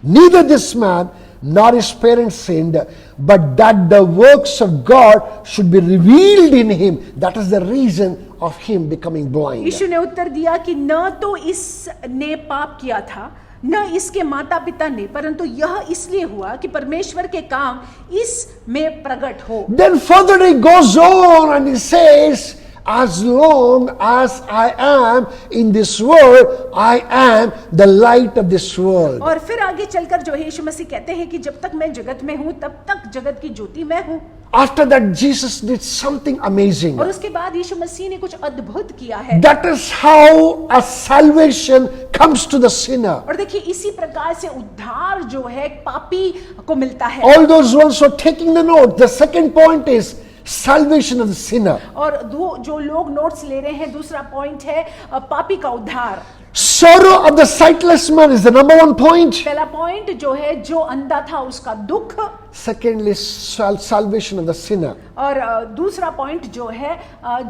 Neither this man nor his parents sinned, but that the works of God should be revealed in him. That is the reason of him becoming blind. यीशु ने उत्तर दिया कि न तो इसने पाप किया था, न इसके माता पिता ने, परंतु यह इसलिए हुआ कि परमेश्वर के काम इसमें प्रकट हो. Then further he goes on and he says, as long as I am in this world, I am the light of this world. और फिर आगे चलकर जो है यीशु मसीह कहते हैं कि जब तक मैं जगत में हूं तब तक जगत की ज्योति मैं हूं. After that, Jesus did something amazing. और उसके बाद यीशु मसीह ने कुछ अद्भुत किया है. That is how a salvation comes to the sinner. और देखिए, इसी प्रकार से उद्धार जो है पापी को मिलता है. All those ones who are taking the note, the second point is salvation of the sinner. और जो लोग नोट्स ले रहे हैं, दूसरा पॉइंट है पापी का उद्धार. Sorrow of the sightless man is the number one point. पहला पॉइंट जो है, जो अंधा था उसका दुख. Secondly, salvation of the sinner. और दूसरा पॉइंट जो है,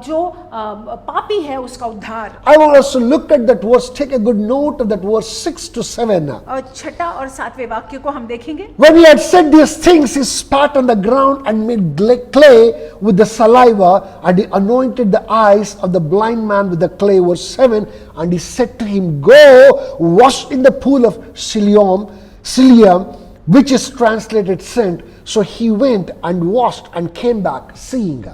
जो पापी है उसका उद्धार. I want us to look at that verse. Take a good note of that verse 6 to 7. और छठा और सातवें वाक्य को हम देखेंगे. When he had said these things, he spat on the ground and made clay with the saliva, and he anointed the eyes of the blind man with the clay. Verse 7. And he said to him, go wash in the pool of Siloam, which is translated sent. So he went and washed and came back seeing.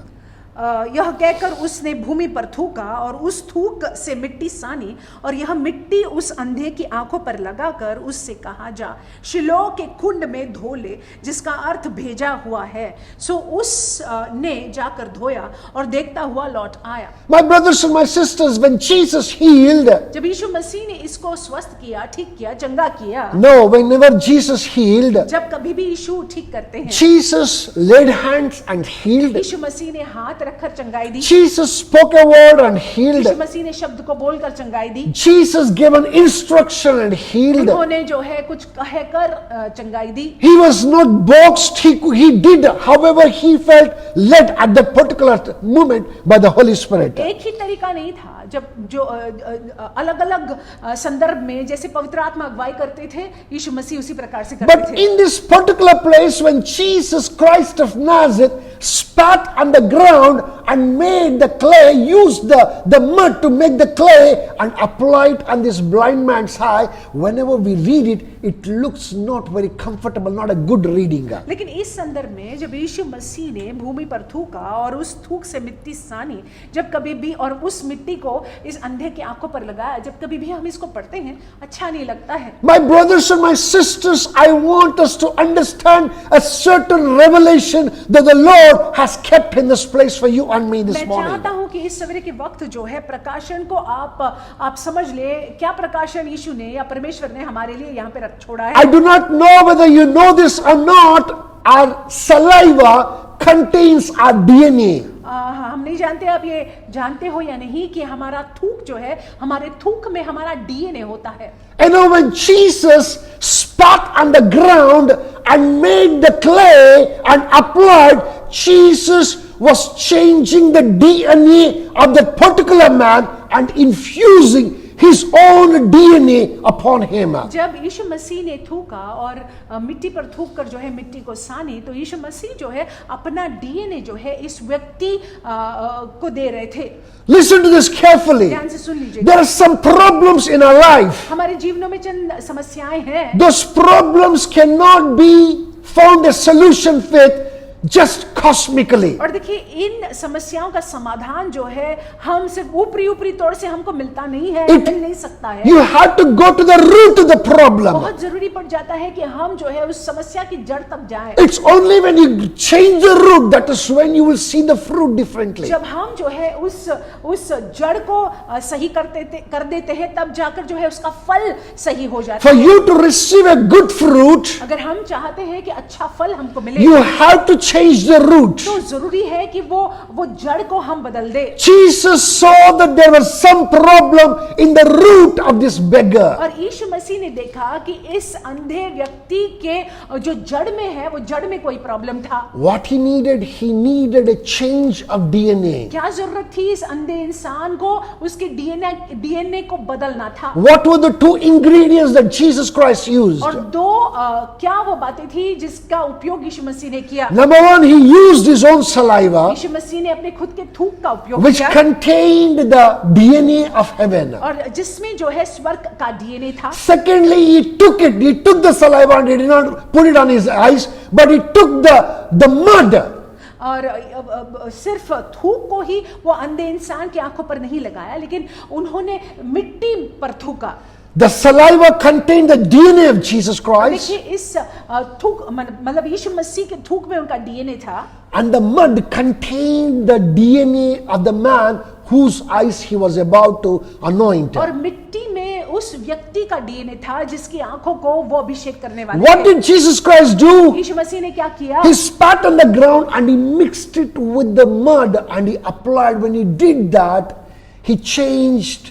यह कहकर उसने भूमि पर थूका और उस थूक से मिट्टी सानी और यह मिट्टी उस अंधे की आंखों पर लगाकर उससे कहा, जा शिलोह के कुंड में धो ले, जिसका अर्थ भेजा हुआ है। सो उसने जाकर धोया और देखता हुआ लौट आया। My brothers and my sisters, when Jesus healed, जब यीशु मसीह ने इसको स्वस्थ किया, ठीक किया, चंगा किया, no, whenever Jesus healed, जब कभी भी यीशु ठीक करते हैं, Jesus laid hands and healed. यीशु मसीह ने हाथ रखकर चंगाई दी, Jesus spoke a word and healed. यीशु मसीह ने शब्द को बोलकर चंगाई दी, Jesus gave an instruction and healed. उन्होंने जो है कुछ कहकर चंगाई दी। He was not boxed. He did however he felt led at that particular moment by the Holy Spirit. एक ही तरीका नहीं था, जब जो अलग अलग संदर्भ में जैसे पवित्र आत्मा अगुवाई करते थे, यीशु मसीह उसी प्रकार से करते But थे। in this particular place, when Jesus Christ of Nazareth spat on the ground and made the clay, used the mud to make the clay and applied on this blind man's eye, whenever we read it, it looks not very comfortable, not a good reading. लेकिन इस संदर्भ में जब यीशु मसीह ने भूमि पर थूका और उस थूक से मिट्टी सानी, जब कभी भी और उस मिट्टी को इस अंधे की आंखों पर लगाया, जब कभी भी हम इसको पढ़ते हैं अच्छा नहीं लगता है। My brothers and my sisters, I want us to understand a certain revelation that the Lord has kept in this place for you and me this मैं morning. चाहता हूं कि इस सवेरे के वक्त जो है प्रकाशन को आप समझ ले, क्या प्रकाशन यीशु ने या परमेश्वर ने हमारे लिए यहाँ पे छोड़ा है। I do not know whether you know this or not, our saliva contains our DNA. हम नहीं जानते, आप ये जानते हो या नहीं कि हमारा थूक जो है, हमारे थूक में हमारा डीएनए होता है। You know, when Jesus spat on the ground and made the clay and applied, Jesus was changing the DNA of that particular man and infusing his own DNA upon him. जब यीशु मसीह ने थूका और मिट्टी पर थूक कर जो है मिट्टी को सानी, तो यीशु मसीह जो है अपना डीएनए जो है इस व्यक्ति को दे रहे थे। Listen to this carefully. ध्यान से सुन लीजिए। There are some problems in our life. हमारे जीवनों में चंद समस्याएं हैं। Those problems cannot be found a solution with just cosmically. और देखिए इन समस्याओं का समाधान जो है हम सिर्फ ऊपरी तौर से हमको मिलता नहीं है, मिल नहीं सकता है। You have to go to the root of the problem. बहुत जरूरी पड़ जाता है कि हम जो है उस समस्या की जड़ तक जाएं। It's only when you change the root that is when you will see the fruit differently. जब हम जो है उस जड़ को सही कर देते हैं, तब जाकर जो है उसका फल सही हो जाता For है। you to receive a good fruit, अगर हम चाहते हैं कि अच्छा फल हमको मिले, you have to change the root. तो जरूरी है कि वो जड़ को हम बदल दे। Jesus saw that there was some problem in the root of this beggar. और यीशु मसीह ने देखा कि इस अंधे व्यक्ति के जो जड़ में है, वो जड़ में कोई प्रॉब्लम था। What he needed a change of DNA. क्या जरूरत थी इस अंधे इंसान को? उसके डीएनए को बदलना था। What were the two ingredients that Jesus Christ used? और दो क्या वो बातें थी जिसका उपयोग यीशु मसीह ने किया? Number one, he used his own saliva, यीशु मसीह ने अपने खुद के थूक का उपयोग which किया, contained the DNA of heaven. और जिसमें जो है स्वर्ग का डीएनए था। Secondly, he took the saliva and he did not put it on his eyes, but he took the mud. और सिर्फ थूक को ही वो अंधे इंसान की आंखों पर नहीं लगाया, लेकिन उन्होंने मिट्टी पर थूका। The saliva contained the DNA of Jesus Christ, देखिए इस थूक मतलब यीशु मसीह के थूक में उनका डीएनए था, and the mud contained the DNA of the man whose eyes he was about to anoint. और मिट्टी में उस व्यक्ति का डीएनए था जिसकी आंखों को वो अभिषेक करने वाले What थे। did Jesus Christ do? यीशु मसीह ने क्या किया? He spat on the ground and he mixed it with the mud and he applied. When he did that, he changed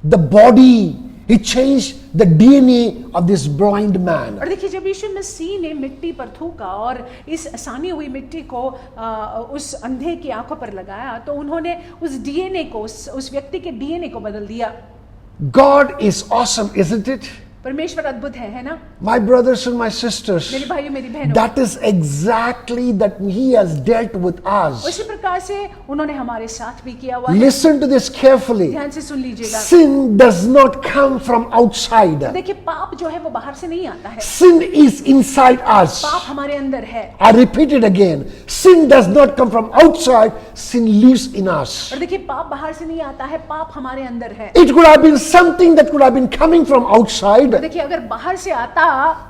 the body. He changed the DNA of this blind man. और देखिए जब यीशु मसीह ने मिट्टी पर थूका और इस सानी हुई मिट्टी को उस अंधे की आंखों पर लगाया, तो उन्होंने उस डीएनए को उस व्यक्ति के डीएनए को बदल दिया। God is awesome, isn't it? परमेश्वर अद्भुत है ना? My brothers and my sisters, मेरे भाइयों मेरी बहनों, that is exactly that He has dealt with us. उसी प्रकार से उन्होंने हमारे साथ भी किया हुआ है। Listen to this carefully. ध्यान से सुन लीजिएगा। Sin does not come from outside. देखिए, पाप जो है वो बाहर से नहीं आता है, Sin is inside us. पाप हमारे अंदर है। I repeat it again. Sin does not come from outside. Sin lives in us. और देखिए, पाप बाहर से नहीं आता है, पाप हमारे अंदर है। It could have been something that could have been coming from outside. देखिए, अगर बाहर से आता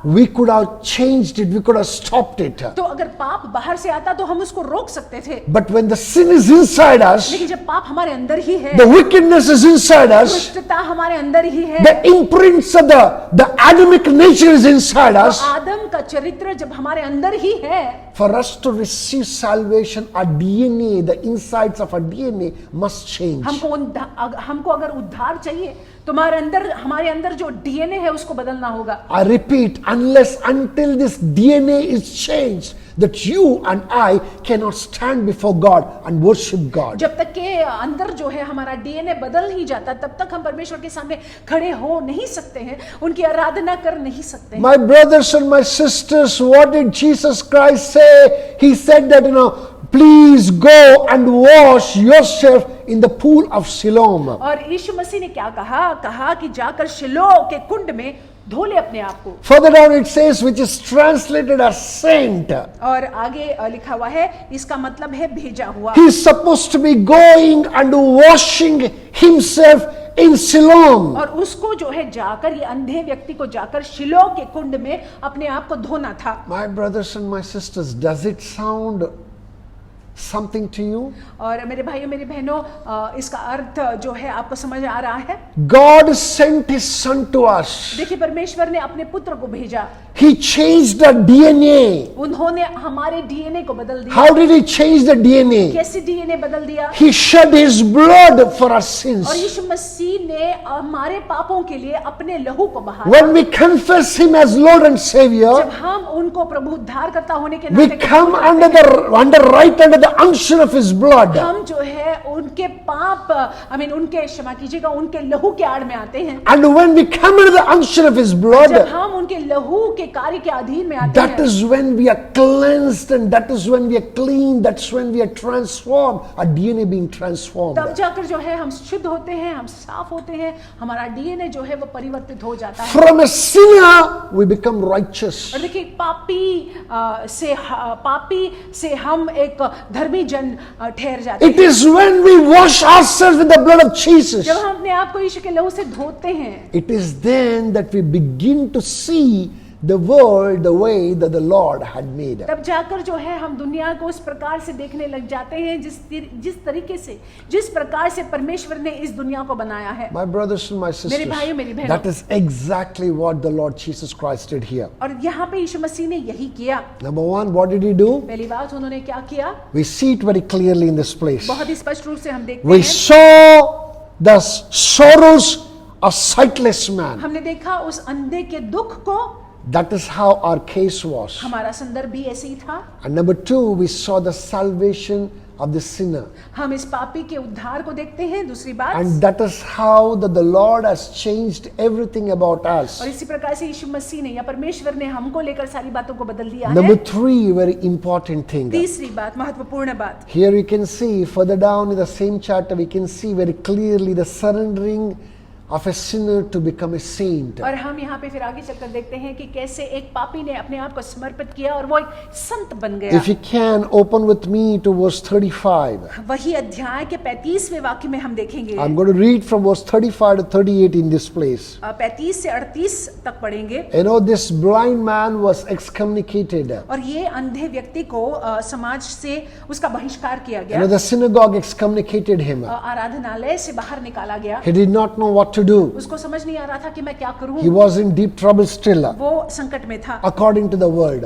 We could have changed it. We could have stopped it. तो अगर पाप बाहर से आता तो हम उसको रोक सकते थे, But when the sin is inside us, लेकिन जब पाप हमारे अंदर ही है, the wickedness is inside us, दुष्टता हमारे अंदर ही है, the imprints of the Adamic nature is inside us. आदम का चरित्र जब हमारे अंदर ही है, For us to receive salvation, our DNA, the insides of our DNA must change. हमको अगर उद्धार चाहिए तो हमारे अंदर जो डीएनए है उसको बदलना होगा। I repeat, until this DNA is changed, that you and I cannot stand before God and worship God. जब तक के अंदर जो है हमारा डीएनए बदल नहीं जाता, तब तक हम परमेश्वर के सामने खड़े हो नहीं सकते हैं, उनकी आराधना कर नहीं सकते हैं। My brothers and my sisters, what did Jesus Christ say? He said that, please go and wash yourself in the pool of Siloam. और यीशु मसीह ने क्या कहा कि जाकर शिलो के कुंड में धो ले अपने आप को। Further down it says, which is translated as saint. और आगे लिखा हुआ है, इसका मतलब है भेजा हुआ। He is supposed to be going and washing himself in Siloam. और उसको जो है जाकर, ये अंधे व्यक्ति को जाकर शिलो के कुंड में अपने आप को धोना था। My brothers and my sisters, does it sound something to you? और मेरे भाइयों मेरी बहनों, इसका अर्थ जो है आपको समझ आ रहा है? God sent His Son to us. देखिए, परमेश्वर ने अपने पुत्र को भेजा। He changed the DNA. उन्होंने हमारे डीएनए को बदल दिया। How did He change the DNA? कैसे डीएनए बदल दिया? He shed His blood for our sins. और यीशु मसीह ने हमारे पापों के लिए अपने लहू को बहाया। When we confess Him as Lord and Savior, जब हम उनको प्रभु उद्धारकर्ता होने के we नाते come under the unction of His blood. हम जो है उनके पाप, उनके, क्षमा कीजिएगा, उनके लहू के आड़ में आते हैं। And when we come under the unction of His blood, जब हम उनके लहू के कार्य के अधीन में आते that हैं, is when we are cleansed, and that is when we are clean, that's when we are transformed, our DNA being transformed. तब जाकर जो है हम शुद्ध होते हैं, हम साफ होते हैं, हमारा डीएनए जो है वो परिवर्तित हो जाता है। From a sinner we become righteous. और देखिए, पापी से हम एक धर्मी जन ठहर जाते It हैं। is when we wash ourselves with the blood of Jesus. जब हम अपने आप को यीशु के लहू से धोते हैं, It is then that we begin to see the world the way that the Lord had made. तब जाकर जो है हम दुनिया को उस प्रकार से देखने लग जाते हैं जिस तरीके से, जिस प्रकार से परमेश्वर ने इस दुनिया को बनाया है। My brothers and my sisters, मेरे भाइयों मेरी बहनों, that is exactly what the Lord Jesus Christ did here. और यहाँ पे यीशु मसीह ने यही किया। Number one, what did He do? पहली बात, उन्होंने क्या किया? We see it very clearly in this place. बहुत ही स्पष्ट रूप से हम देखते We हैं। saw the sorrows of sightless man. हमने देखा उस अंधे के दुख को। That is how our case was. हमारा संदर्भ भी ऐसे ही था। And number two, we saw the salvation of the sinner. हम इस पापी के उद्धार को देखते हैं। दूसरी बात, And that is how the Lord has changed everything about us. और इसी प्रकार से यीशु मसीह ने या परमेश्वर ने हमको लेकर सारी बातों को बदल दिया Number है। three, very important thing. तीसरी बात, महत्वपूर्ण बात, Here we can see further down in the same chapter, we can see very clearly the surrendering of a sinner to become a saint. और हम यहाँ पे फिर आगे चलकर देखते हैं कि कैसे एक पापी ने अपने आप को समर्पित किया और वो एक संत बन गया। If you can open with me to verse 35. वही अध्याय के 35वें वाक्य में हम देखेंगे। I'm going to read from verse 35 to 38 in this place. 35 से 38 तक पढ़ेंगे। This blind man was excommunicated. और ये अंधे व्यक्ति को समाज से उसका बहिष्कार किया गया। The synagogue excommunicated him. आराधनालय से बाहर निकाला गया। He did not know what to do. उसको समझ नहीं आ रहा था कि मैं क्या करूं। He was in deep trouble still, वो संकट में था according to the world.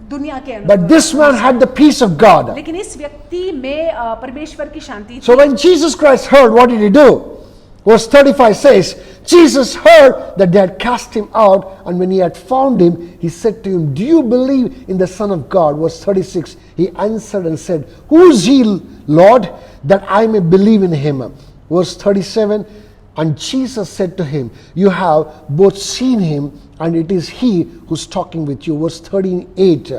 दुनिया के अंदर। But this man had the peace of God. लेकिन इस व्यक्ति में परमेश्वर की शांति थी। So when Jesus Christ heard, what did He do? Verse 35 says, Jesus heard that they had cast him out, and when he had found him, he said to him, do you believe in the Son of God? Verse 36, he answered and said, who is he, Lord, that I may believe in him? Verse 37, And Jesus said to him, "You have both seen him, and it is he who's talking with you." Verse 38.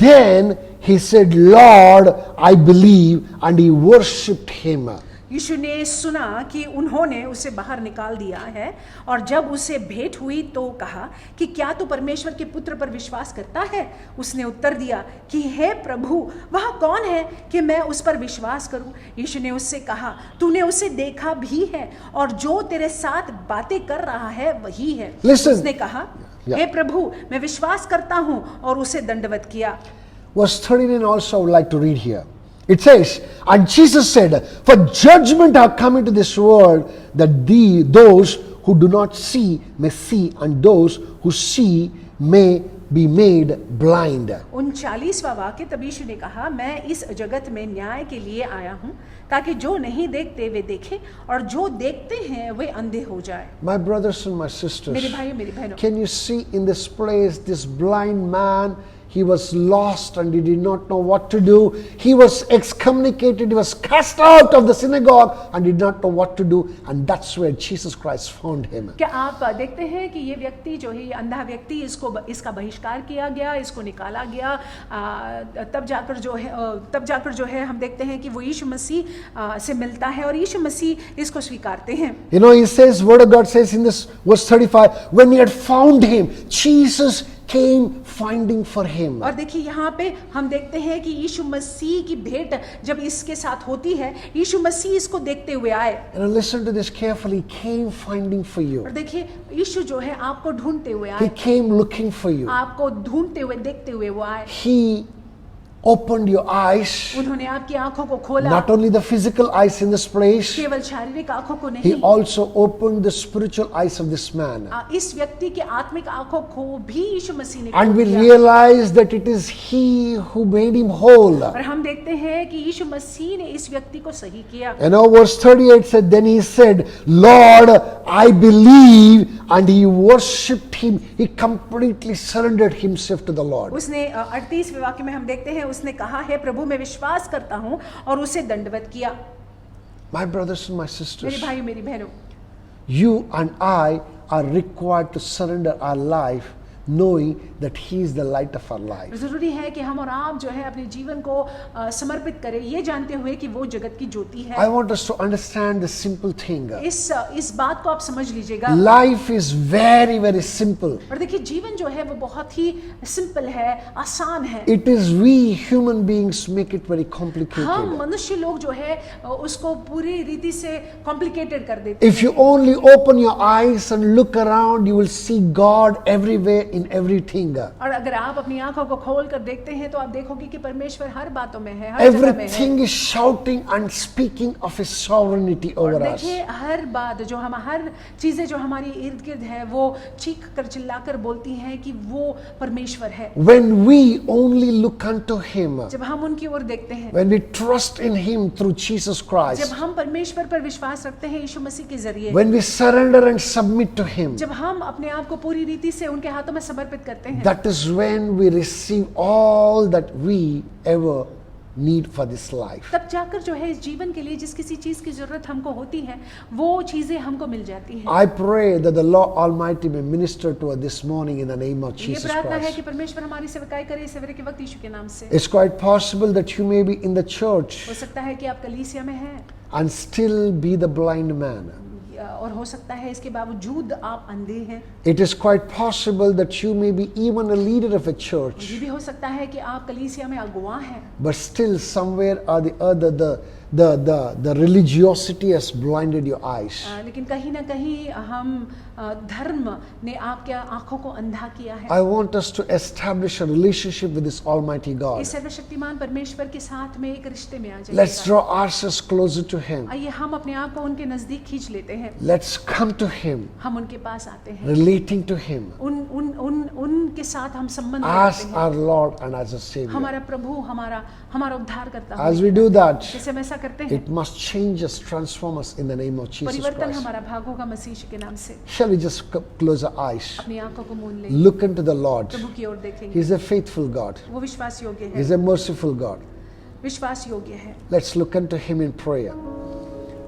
Then he said, "Lord, I believe," and he worshipped him. यीशु ने सुना कि उन्होंने उसे बाहर निकाल दिया है, और जब उसे भेंट हुई तो कहा कि क्या तू परमेश्वर के पुत्र पर विश्वास करता है? उसने उत्तर दिया कि हे प्रभु, वह कौन है कि मैं उस पर विश्वास करूं? यीशु ने उससे कहा, तूने उसे देखा भी है, और जो तेरे साथ बातें कर रहा है वही है। Listen. उसने कहा, हे प्रभु, मैं विश्वास करता हूं, और उसे दंडवत किया। Verse 39 also I would like to read here. It says, "And Jesus said, For judgment have come into this world, that those who do not see may see, and those who see may be made blind." 39वां वाक्य, तब यीशु ने कहा, मैं इस जगत में न्याय के लिए आया हूँ, ताकि जो नहीं देखते वे देखें, और जो देखते हैं वे अंधे हो जाए। My brothers and my sisters, मेरे भाइयों, मेरी बहनों, can you see in this place this blind man? He was lost and he did not know what to do. He was excommunicated, he was cast out of the synagogue and did not know what to do. And that's where Jesus Christ found him. क्या आप देखते हैं कि ये व्यक्ति जो है, ये अंधा व्यक्ति, इसका बहिष्कार किया गया, इसको निकाला गया, तब जाकर जो है हम देखते हैं कि वो यीशु मसीह से मिलता है, और यीशु मसीह इसको स्वीकारते हैं। You know, he says, Word of God says in this verse 35, when he had found him, Jesus came finding for him. और देखिए यहाँ पे हम देखते हैं कि यीशु मसीह की भेंट जब इसके साथ होती है, यीशु मसीह इसको देखते हुए आए। And listen to this carefully. He came finding for you. और देखिए यीशु जो है आपको ढूंढते हुए He आए, came looking for you. आपको ढूंढते हुए, देखते हुए वो आए। He opened your eyes. उन्होंने आपकी आंखों को खोला, Not only the physical eyes in this place, केवल शारीरिक आंखों को he नहीं, also opened the spiritual eyes of this man. इस व्यक्ति की आत्मिक आंखों को भी यीशु मसीह ने And we खोल दिया। realize that it is he who made him whole. और हम देखते हैं कि यीशु मसीह ने इस व्यक्ति को सही किया। And now verse 38 said, then he said, "Lord, I believe," and he worshipped him. He completely surrendered himself to the Lord. उसने 38वें वाक्य में हम देखते हैं, उसने कहा, हे प्रभु, मैं विश्वास करता हूं, और उसे दंडवत किया। My brothers and my मेरे sisters, भाई, मेरी बहनों, you and I are required to surrender our life, knowing that he is the light of our life. जरूरी है कि हम और आप जो है अपने जीवन को समर्पित करें, ये जानते हुए कि वो जगत की ज्योति I है। want us to understand the simple thing. इस बात को आप समझ लीजिएगा। Life is very, very simple. और देखिए जीवन जो है वो बहुत ही सिंपल है, आसान है। It is we human beings make it very हम complicated. मनुष्य लोग जो है उसको पूरी रीति से कॉम्प्लिकेटेड कर देते हैं। If you only open your eyes and look around, you will see God everywhere in everything. और अगर आप अपनी आंखों को खोल कर देखते हैं तो आप देखोगे कि परमेश्वर हर बातों में है, हर जगह में है। Everything is shouting and speaking of His sovereignty और over us. देखिए हर बात जो हम, हर चीजें जो हमारी इर्द गिर्द है, वो चीख कर चिल्लाकर बोलती हैं कि वो परमेश्वर है। When we only look unto Him, जब हम उनकी ओर देखते हैं, when we trust in Him through Jesus जब Christ, हम परमेश्वर पर विश्वास रखते हैं यीशु मसीह के जरिए, when we surrender and submit to Him, जब हम अपने आप को पूरी रीति से उनके हाथों में समर्पित करते हैं, that is when we receive all that we ever need for this life. तब जाकर जो है इस जीवन के लिए जिस किसी चीज की जरूरत हमको होती है, वो चीजें हमको मिल जाती हैं। I pray that the Lord Almighty may minister to us this morning in the name of ये Jesus प्रार्थना है Christ. कि परमेश्वर हमारी सेवकाई करे सवेरे के वक्त यीशु के नाम से। It's quite possible that you may be in the church हो सकता है कि आप कलीसिया में हैं, and still be the blind man. और हो सकता है इसके बावजूद आप अंधे हैं। It is quite possible that you may be even a leader of a ये church, भी हो सकता है कि आप कलीसिया में अगुवा हैं, but still somewhere or the other the religiosity has blinded your eyes. लेकिन कहीं ना कहीं हम धर्म ने आपके आंखों को अंधा किया है। I want us to establish a relationship with this Almighty God. इस सर्वशक्तिमान परमेश्वर के साथ में एक रिश्ते में आ Let's जाइए। draw ourselves closer to Him. आइए हम अपने आप को उनके नजदीक खींच लेते हैं, Let's come to Him, हम उनके पास आते हैं, relating to Him उनके साथ हम संबंध as रखते हैं। our Lord and as a Savior. हमारा प्रभु, हमारा उद्धार करता है। As we do that, जैसे हम ऐसा करते हैं, it must change us, transform us in the name of Jesus परिवर्तन Christ. हमारा भाग होगा मसीह के नाम से। Shall we just close our eyes? अपनी आंखों को मूंद लें, Look unto the Lord. प्रभु की ओर देखेंगे। He is a faithful God. वो विश्वास योग्य He is है, a merciful God. विश्वास योग्य है। Let's look unto Him in prayer.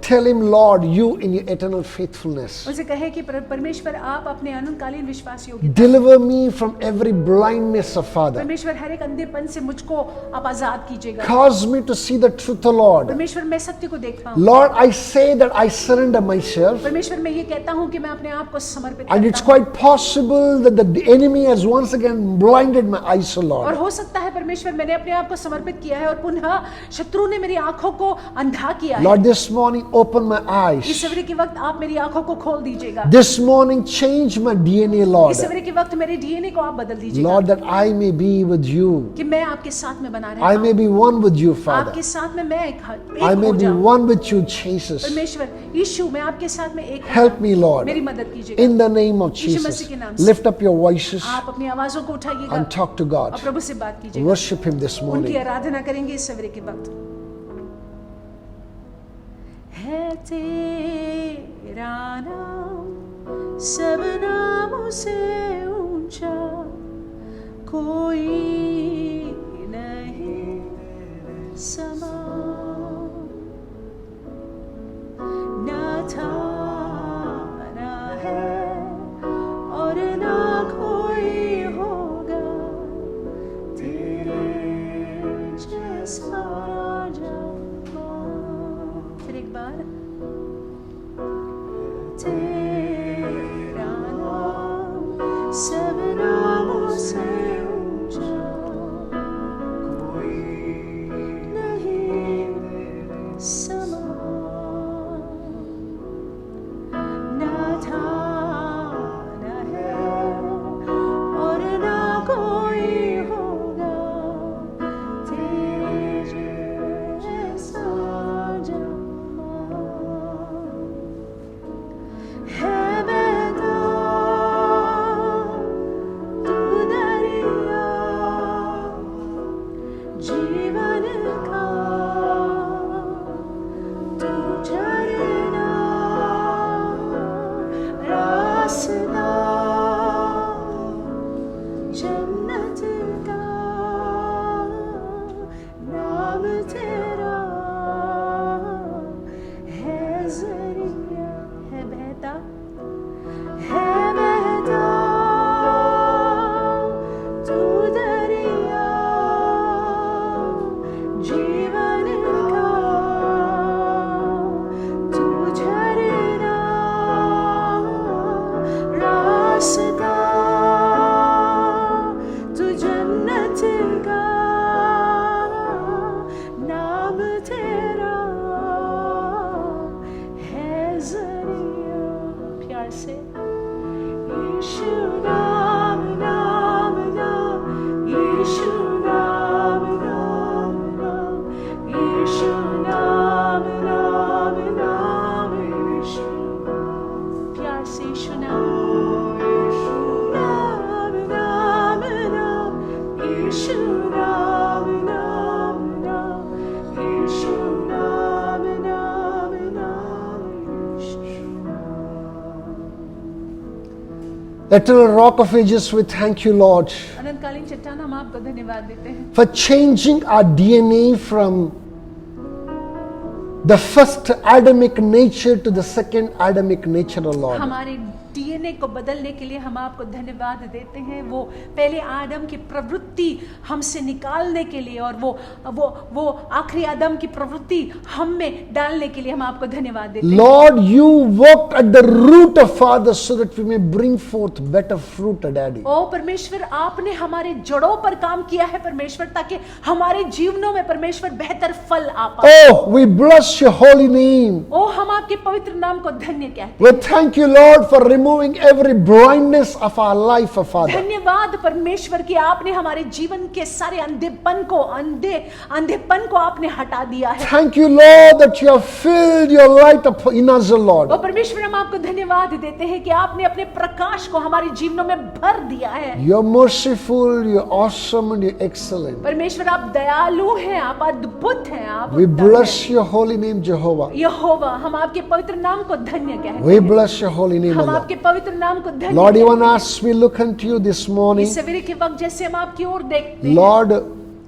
Tell him, Lord, you in your eternal faithfulness. उसे कहे कि परमेश्वर आप अपने अनंतकालीन विश्वास योग्यता, Deliver me from every blindness of Father. परमेश्वर हर एक अंधेपन से मुझको आप आजाद कीजिएगा। Cause me to see the truth, O Lord. परमेश्वर मैं सत्य को देख पाऊं। Lord, I say that I surrender myself. परमेश्वर मैं ये कहता हूँ कि मैं अपने आप को समर्पित And करता it's हूँ। quite possible that the enemy has once again blinded my eyes, O और Lord. हो सकता है परमेश्वर मैंने अपने आप को समर्पित किया है और पुनः शत्रु ने मेरी आंखों को अंधा किया है। Lord, this morning open my इस eyes. सवेरे के वक्त आप मेरी आंखों को खोल दीजिएगा। This morning change my DNA, Lord. इस सवेरे के वक्त मेरे डीएनए को आप बदल दीजिएगा। Lord, that I may be with you. कि मैं आपके साथ में बना I रहा may be one with you, Father. आपके साथ में मैं एक I may हो be जाऊं। one with you, Jesus. परमेश्वर यीशु मैं आपके साथ में एक हो Help जाऊं। me, Lord. मेरी मदद कीजिएगा। In the name of Yeshu Jesus. मसीह के नाम से। Lift up your voices आप अपनी आवाजों को उठाइएगा and talk to और God. प्रभु से बात कीजिएगा। Worship Him this उनकी morning. आराधना करेंगे इस सवेरे के वक्त। है तेरा नाम सब नामों से ऊंचा, कोई नहीं समा, ना था ना है और ना कोई होगा तेरे जैसा जमा। फिर एक बार तेरा नाम सब नामों से ऊंचा, कोई नहीं समा, ना था ना है और ना कोई होगा तेरे जैसा जमा। है मैदान तू दरिया जीवन का, तू झरना रास्ता जन्नत का, नाम तेरा है जरिया। है बहता है मैदान तू दरिया जीवन का, तू झरना रास्ता, तू जन्नत का, नाम तेरा है जरिया। प्यार से यीशु नाम नाम नाम, यीशु नाम नाम नाम, यीशु नाम नाम नाम, यीशु प्यार से यीशु नाम नाम नाम नाम, यीशु नाम नाम नाम, यीशु नाम नाम नाम, यीशु। Eternal Rock of Ages, we thank you, Lord, अनंतकालीन चट्टान हम आपको धन्यवाद देते हैं for changing our DNA from the first Adamic nature to the second Adamic nature, O Lord. हमारे डीएनए को बदलने के लिए हम आपको धन्यवाद देते हैं। वो पहले आदम की प्रवृत्ति हमसे निकालने के लिए और वो आखिरी आदम की प्रवृत्ति हम में डालने के लिए हम आपको धन्यवाद देते हैं। Lord, you worked at the root of Father so that we may bring forth better fruit, Daddy. ओ परमेश्वर आपने हमारे जड़ों पर काम किया है परमेश्वर, ताकि हमारे जीवनों में परमेश्वर बेहतर फल आ पाए। Oh, we bless your holy name. ओ हम आपके पवित्र नाम को धन्य कहते We thank you, Lord, for removing every blindness of our life, O हैं। Father. धन्यवाद परमेश्वर कि आपने हमारे जीवन के सारे अंधेपन को आपने हटा दिया है। Thank you, Lord, that you have filled your light up in us, O Lord. ओ परमेश्वर हम आपको धन्यवाद देते हैं कि आपने अपने प्रकाश को हमारे जीवनों में भर दिया है। You're merciful, you're awesome, and you're excellent. परमेश्वर आप दयालु हैं, आप अद्भुत हैं, आप We उत्तम bless हैं। your holy name, Jehovah. यहोवा हम आपके पवित्र नाम को धन्य कहते We हैं। bless your holy name, O हम Lord. आपके पवित्र नाम को धन्य Lord, कहते even हैं। as we look unto you this morning, इस सवेरे के वक्त जैसे हम आपकी ओर देखते हैं, Lord,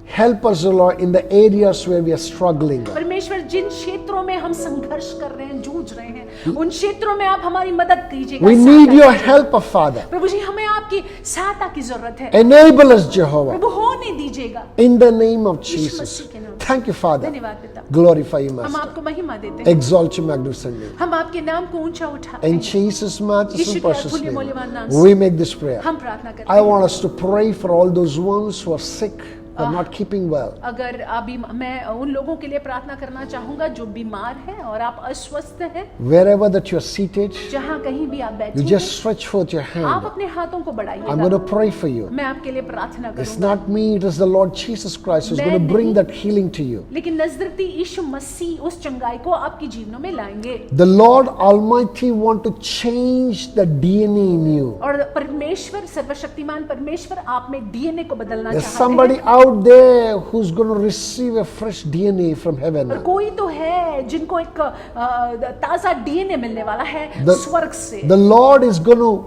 Help us, O Lord, in the areas where we are struggling. परमेश्वर जिन क्षेत्रों में हम संघर्ष कर रहे हैं, जूझ रहे हैं, उन क्षेत्रों में आप हमारी मदद कीजिएगा। We need your help, O Father. प्रभु जी, हमें आपकी सहायता की जरूरत है। Enable us, Jehovah. प्रभु होने दीजिएगा। In the name of Yeshu Jesus. मसीह के नाम से। Thank you, Father. धन्यवाद पिता। Glorify you, हम Master. आपको महिमा देते हैं। Exalt your magnificent name. हम आपके नाम को ऊंचा उठाते In हैं। Jesus' matchless यीशु and के precious अतुल्य name, मूल्यवान नाम से we make this prayer. हम प्रार्थना करते I हैं। want us to pray for all those ones who are sick and not keeping well. अगर अभी मैं उन लोगों के लिए प्रार्थना करना चाहूंगा जो बीमार हैं और आप अस्वस्थ हैं, Wherever that you are seated, जहां कहीं भी आप बैठे you हैं, just stretch forth your आप hand. अपने हाथों को I'm going बढ़ाइएगा। to pray for you. मैं आपके लिए प्रार्थना It's करूंगा। not me, it is the Lord Jesus Christ who's मैं going to bring नहीं। that healing to you. लेकिन नजरती यीशु मसीह उस चंगाई को आपकी जीवनों में लाएंगे। The Lord Almighty want to change the DNA in you. और परमेश्वर, सर्वशक्तिमान परमेश्वर आप में डीएनए को बदलना There's चाहते somebody हैं। out there who's going to receive a fresh DNA from heaven. और कोई तो है जिनको एक ताजा डीएनए मिलने वाला है The- स्वर्ग से। The Lord is going to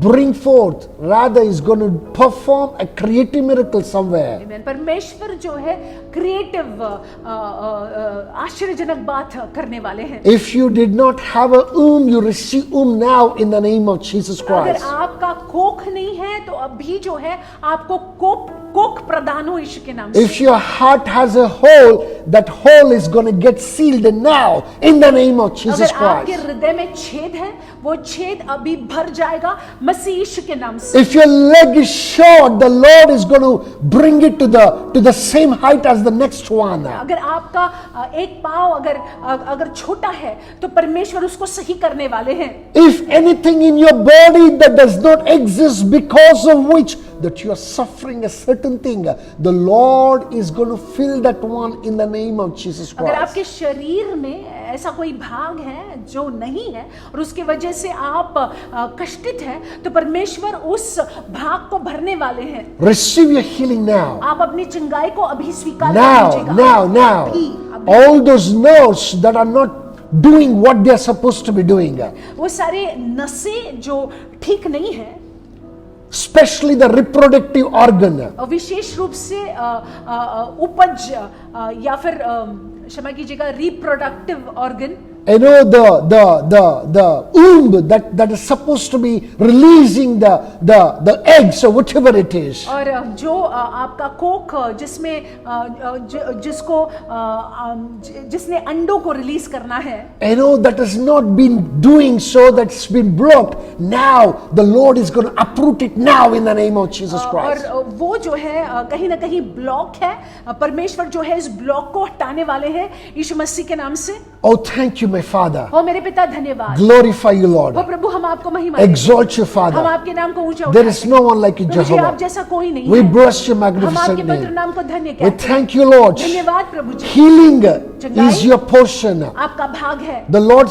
bring forth, rather is going to perform a creative miracle somewhere. Amen. परमेश्वर जो है क्रिएटिव आश्चर्यजनक बात करने वाले हैं। If you did not have a womb, you receive womb now in the name of Jesus अगर Christ. आपका कोख नहीं है तो अभी जो है आपको कोख प्रदान हो यीशु के नाम से। If your heart has a hole, that hole is going to get sealed now in the name of Jesus अगर आपके Christ. हृदय में छेद है, वो छेद अभी भर जाएगा मसीह यीशु के नाम से। If your leg is short, the Lord is going to bring it to the same height as the next one. अगर आपका एक पाँव अगर छोटा है तो परमेश्वर उसको सही करने वाले हैं। If anything in your body that does not exist, because of which that you are suffering a certain thing, the Lord is going to fill that one in the name of Jesus अगर Christ. आपके शरीर में ऐसा कोई भाग है जो नहीं है और उसके वजह से आप कष्टित हैं, तो परमेश्वर उस भाग को भरने वाले हैं। Receive your healing now. आप अपनी चंगाई को अभी स्वीकार Now, कीजिएगा। now. अभी। All those nerves that are not doing what they are supposed to be doing, वो सारे नसें जो ठीक नहीं है, especially the reproductive organ, विशेष रूप से उपज या फिर क्षमा कीजिएगा reproductive organ, you know, the womb that is supposed to be releasing the eggs or whatever it is. और जो आपका कोख जिसमें जिसने अंडों को रिलीज करना है, You know, that has not been doing so, that's been blocked. Now the Lord is going to uproot it now in the name of Jesus Christ. और वो जो है कहीं ना कहीं ब्लॉक है, परमेश्वर जो है इस ब्लॉक को हटाने वाले हैं यीशु मसीह के नाम से। Oh, thank you, my Father. ओ मेरे पिता धन्यवाद। Glorify you, Lord. ओ प्रभु हम आपको महिमा देते हैं। Exalt you, हम Father. आपके नाम को ऊंचा There उठाते is हैं। no one like you, प्रभु जी आप Jehovah. जैसा कोई नहीं We है। bless your हम आपके magnificent पवित्र name. नाम को धन्य We कहते हैं। thank you, Lord. धन्यवाद प्रभु जी। Healing चंगाई is your portion. आपका भाग है। The Lord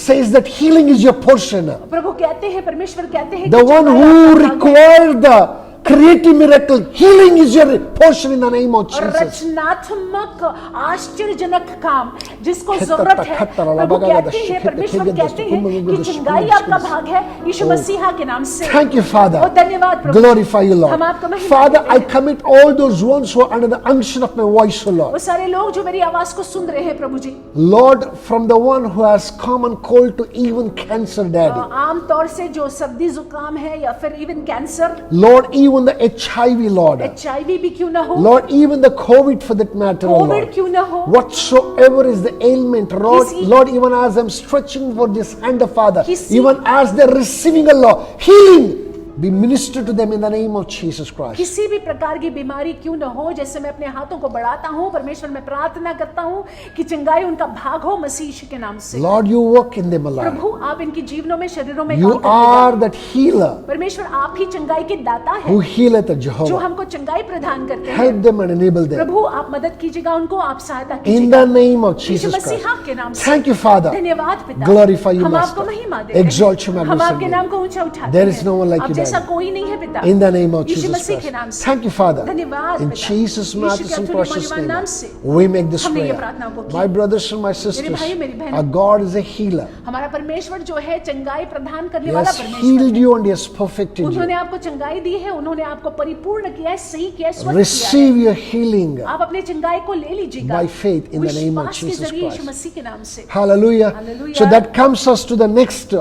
says that healing is your portion. प्रभु कहते हैं, परमेश्वर कहते हैं The कि one चंगाई who आपका भाग है। required the creative miracle, healing is your portion in the name of और Jesus. रचनात्मक आश्चर्यजनक काम जिसको खत्तर जरूरत तक है, खत्तर प्रभु लगा कहते दश हैं, खत्तर परमेश्वर खत्तर कहते दश हैं कुम्भ कि दश चंगाई कुम्भ आपका दश भाग है यीशु मसीहा के नाम से। Thank you, Father. और धन्यवाद प्रभु। Glorify you, Lord. हम आपको महिमा Father, देते I हैं। commit all those ones who are under the unction of my voice, O वो Lord. सारे लोग जो मेरी आवाज को सुन रहे हैं प्रभु जी, Lord, from the one who has common cold to even cancer, Daddy. आम तौर से जो सर्दी जुकाम है या फिर even cancer, Lord, even the HIV, Lord. HIV भी क्यों ना हो, Lord, even the COVID for that matter, O Covid Lord. क्यों ना हो, Whatsoever is the ailment, Lord, किसी- Lord, even as I'm stretching for this hand, Father, किसी- even as they're receiving a Lord, healing, be ministered to them in the name of Jesus Christ. किसी भी प्रकार की बीमारी क्यों ना हो, जैसे मैं अपने हाथों को बढ़ाता हूँ, परमेश्वर मैं प्रार्थना करता हूँ कि चंगाई उनका भाग हो मसीह यीशु के नाम से। Lord, you work in them alive. प्रभु आप इनकी जीवनों में, शरीरों में You काम करिएगा। are that healer परमेश्वर आप ही चंगाई के दाता है who healeth, जो Jehovah. हमको चंगाई प्रदान करते हैं। Help them and enable them. प्रभु आप मदद कीजिएगा उनको, आप सहायता In कीजिएगा the name of Yeshu Jesus Christ. मसीहा के नाम से। Thank you, Father. धन्यवाद पिता। Glorify you, हम Master. आपको महिमा देते हैं। Exalt you, हम magnificent आपके name. नाम को ऊंचा उठाते There हैं। is no one like आप you, जैसा जैसा कोई नहीं है पिता। In the name of Yeshu Jesus मसीह के नाम Christ. से। Thank you, Father. धन्यवाद In पिता। Jesus' यीशु matchless के and अतुल्य precious मूल्यवान नाम name, से we make this हमने ये prayer. प्रार्थना को की। My brothers and my मेरे sisters, भाई मेरी बहनों, our God is a healer. हमारा परमेश्वर जो है चंगाई प्रदान करने He वाला has परमेश्वर healed है। you and He has perfected उन्होंने you. आपको चंगाई दी है, उन्होंने आपको परिपूर्ण किया है, सही किया है, स्वस्थ किया है। Receive your healing. आप अपने चंगाई को ले लीजिएगा By faith in the name of विश्वास के Jesus जरिए Christ. यीशु मसीह के नाम से। Hallelujah. Hallelujah. So that comes us to the next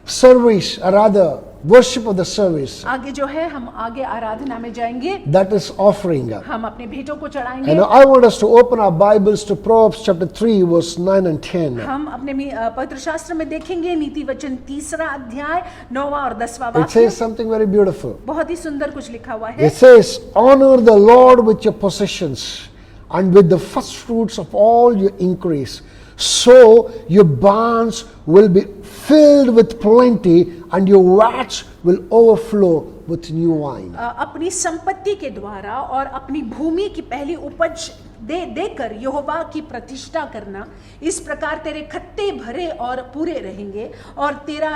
service, or rather, worship of the service. आगे जो है हम आगे आराधना में जाएंगे, That is offering. हम अपने भेंटों को चढ़ाएंगे। And I want us to open our Bibles to Proverbs chapter 3, verse 9 and 10. हम अपने पवित्र शास्त्र में देखेंगे नीति वचन 3 अध्याय 9वां और 10वां It वाक्य। says something very beautiful. बहुत ही सुंदर कुछ लिखा हुआ है। It says, honor the Lord with your possessions and with the first fruits of all your increase. So your barns will be filled with plenty and your vats will overflow with new wine. अपनी संपत्ति के द्वारा और अपनी भूमि की पहली उपज देकर यहोवा की प्रतिष्ठा करना, इस प्रकार तेरे खत्ते भरे और पूरे रहेंगे और तेरा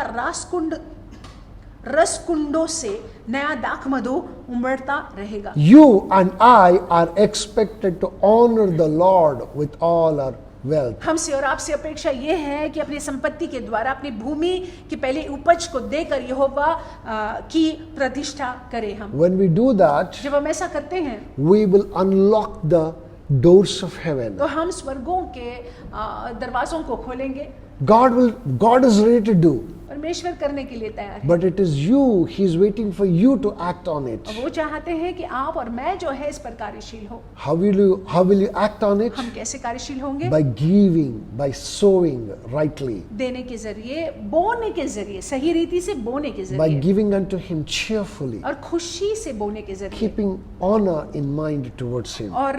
रसकुंडों से नया दाखमधु उमड़ता रहेगा। You and I are expected to honor the Lord with all our wealth. हमसे और आपसे अपेक्षा यह है कि अपनी संपत्ति के द्वारा अपनी भूमि की पहली उपज को देकर यहोवा की प्रतिष्ठा करें हम। When we do that, जब हम ऐसा करते हैं we will unlock the doors of heaven. तो हम स्वर्गों के दरवाजों को खोलेंगे। God is ready to do, परमेश्वर करने के लिए तैयार है, but it is you, He is waiting for you to act on it. और वो चाहते हैं कि आप और मैं जो है इस पर कार्यशील हो। How will you act on it? हम कैसे कार्यशील होंगे? By giving, by sowing rightly, देने के जरिए, बोने के जरिए, सही रीति से बोने के by जरिए giving unto Him cheerfully, और खुशी से बोने के जरिए keeping honor in mind towards Him. और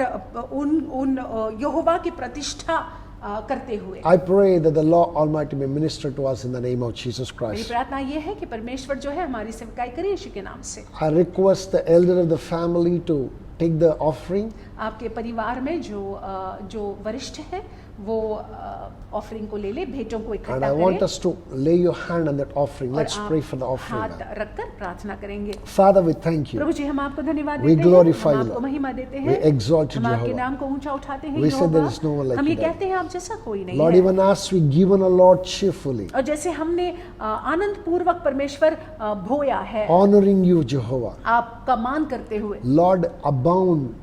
उन यहोवा की प्रतिष्ठा करते हुए। I pray that the Lord Almighty may minister to us in the name of Jesus मेरी Christ. प्रार्थना ये है कि परमेश्वर जो है हमारी सेवकाई करे यीशु के नाम से। I request the elder of the family to take the offering. आपके परिवार में जो वरिष्ठ है वो ऑफरिंग को ले ले, भेंटों को And इकट्ठा I want करें us to lay your hand on that offering. और Let's आप pray for the offering. हाथ रखकर प्रार्थना करेंगे। Father, we thank you. प्रभु जी हम आपको धन्यवाद We देते glorify हैं, you, हम आपको Lord. महिमा देते We हैं, exalt you, हम आपके Jehovah. नाम को ऊंचा उठाते हैं। We say Jehovah, there is no one like हम ये you, Lord. कहते हैं आप जैसा कोई नहीं Lord, है। even as we give on our Lord cheerfully, और जैसे हमने आनंद पूर्वक परमेश्वर भोया है, honoring you, Jehovah. आपका मान करते हुए, Lord, abound,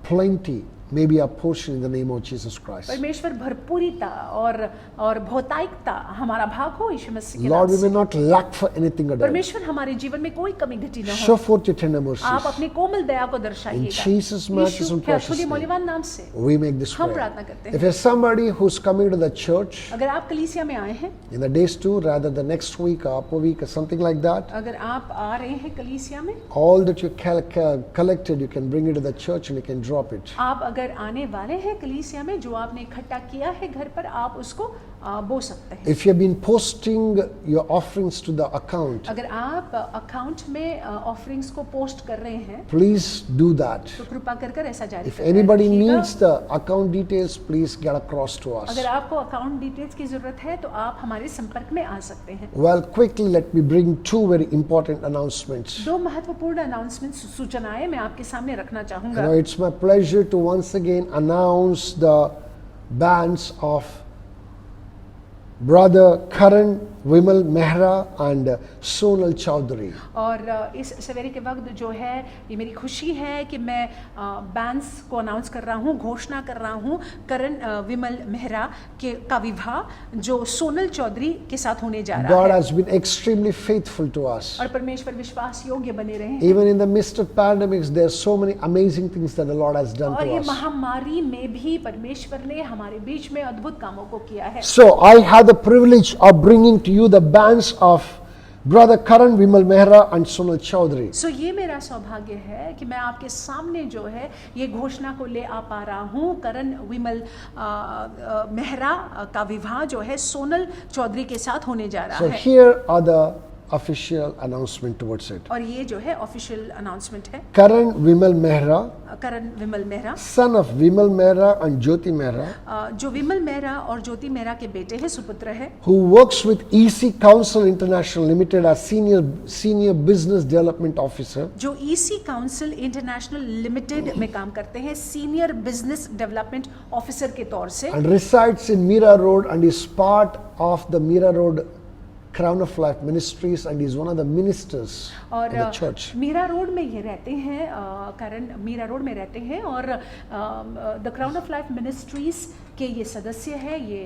plenty may be our portion in the name of Jesus Christ. परमेश्वर भरपूरिता और बहुतायिकता हमारा भाग हो यीशु मसीह के Lord, नाम we may से। not lack for anything at all. परमेश्वर हमारे जीवन में कोई कमी घटी न Show हो। forth your tender आप mercies. अपनी कोमल दया को In दर्शाइएगा। Jesus' matchless Yeshu and के precious अतुल्य name, मूल्यवान नाम से we make this हम prayer. प्रार्थना करते If हैं। there's somebody who's coming to the church अगर आप कलीसिया में आए हैं, in the days two, rather the next week or upper week or something like that, अगर आप आ रहे हैं कलीसिया में, all that you collected, you can bring it to the church and you can drop it. आप अगर आने वाले हैं कलीसिया में, जो आपने इकट्ठा किया है घर पर, आप उसको बो सकते हैं। If you have been posting your offerings to the account, अगर आप अकाउंट में ऑफरिंग्स को पोस्ट कर रहे हैं, please do that. तो कृपा कर कर ऐसा जारी If करते anybody रखिएगा। needs the account details, please get across to us. अगर आपको अकाउंट डिटेल्स की जरूरत है तो आप हमारे संपर्क में आ सकते हैं। Well, quickly let me bring two very important announcements. दो महत्वपूर्ण अनाउंसमेंट सूचनाएं मैं आपके सामने रखना You चाहूंगा। know, it's my pleasure to once again announce the bands of Brother Karan Vimal Mehra and Sonal Chaudhary. और इस सवेरे के वक्त जो है ये मेरी खुशी है कि मैं बैंड्स को अनाउंस कर रहा हूँ, घोषणा कर रहा हूँ करण विमल मेहरा का विवाह जो सोनल चौधरी के साथ होने जा रहा God है। has been extremely faithful to us. और परमेश्वर विश्वास योग्य बने रहे हैं। Even in the midst of pandemics, there are so many amazing things that the Lord has done और to ये us. महामारी में भी परमेश्वर ने हमारे बीच में अद्भुत कामों को किया है। So I have the privilege of bringing to you the bands of Brother Karan Vimal Mehra and Sonal Chaudhary. सो ये मेरा सौभाग्य है कि मैं आपके सामने जो है ये घोषणा को ले आ पा रहा हूँ। करण विमल मेहरा का विवाह जो है सोनल चौधरी के साथ होने जा रहा So है। here are the official announcement towards it. और ये जो है ऑफिशियल अनाउंसमेंट है। Karan Vimal Mehra, Karan Vimal Mehra, son of Vimal Mehra and Jyoti Mehra, जो विमल मेहरा और ज्योति मेहरा के बेटे हैं, सुपुत्र है, who works with EC Council International Limited as senior business development officer, जो ईसी काउंसिल इंटरनेशनल लिमिटेड में काम करते हैं सीनियर बिजनेस डेवलपमेंट ऑफिसर के तौर से, and resides in Mira Road and is part of the Mira Road Crown of Life Ministries and is one of the ministers और of the church. Mira Road में ये रहते हैं, करण मीरा रोड में रहते हैं और the crown of life ministries के ये सदस्य है, ये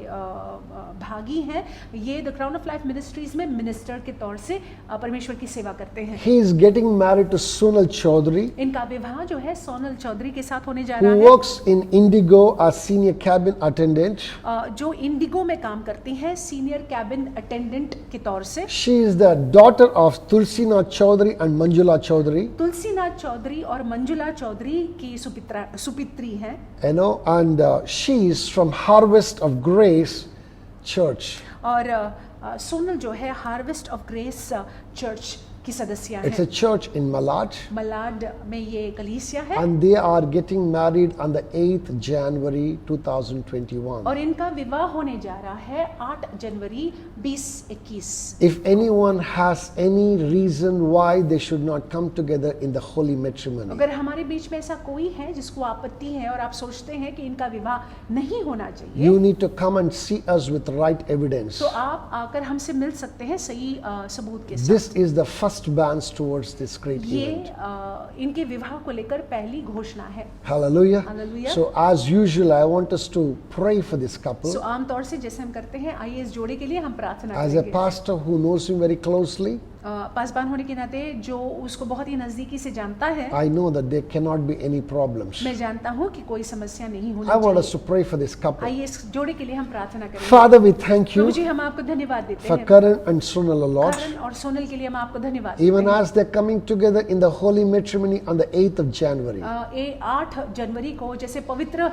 भागी हैं, ये the crown of life ministries में मिनिस्टर के तौर से परमेश्वर की सेवा करते हैं। He is getting married to Sonal Chaudhary, इनका विवाह जो है सोनल चौधरी के साथ होने जा who रहा है, works in Indigo as senior cabin attendant. जो इंडिगो में काम करती हैं सीनियर कैबिन अटेंडेंट के तौर से। She is the daughter of Tulsinath Chaudhary and Manjula Chaudhary, Tulsinath Chaudhary और मंजुला चौधरी की सुपित्री हैं, and she is from Harvest of Grace Church. और सोनल जो है हार्वेस्ट ऑफ ग्रेस चर्च की सदस्य It's हैं। a church in Malad, Malad में ये कलीसिया है and they are getting married on the 8th January 2021. और इनका विवाह होने जा रहा है 8 जनवरी 2021। If anyone has any reason why they should not come together in the holy matrimony, अगर हमारे बीच में ऐसा कोई है जिसको आपत्ति है और आप सोचते हैं कि इनका विवाह नहीं होना चाहिए, you need to come and see us with right evidence. तो आप आकर हमसे मिल सकते हैं सही सबूत के साथ। This is the first advance towards this great ये event. इनके विवाह को लेकर पहली घोषणा है। Hallelujah. Hallelujah. So as usual, I want us to pray for this couple. सो आमतौर से जैसे हम करते हैं, आइए इस जोड़े के लिए हम प्रार्थना As a करेंगे। pastor who knows him very closely, पासबान होने के नाते जो उसको बहुत ही नजदीकी से जानता है, I know that there cannot be any problems. मैं जानता हूँ कि कोई समस्या नहीं होनी I want us चाहिए। to pray for this couple. आइए इस जोड़े के लिए हम प्रार्थना करेंगे। Father, we thank Prabhu you जी, हम आपको धन्यवाद देते for हैं। Karan and Sonal, O Lord. करण और सोनल के लिए हम आपको धन्यवाद देते Even हैं। as they're coming together in the holy matrimony on the 8th of January. 8 जनवरी को जैसे पवित्र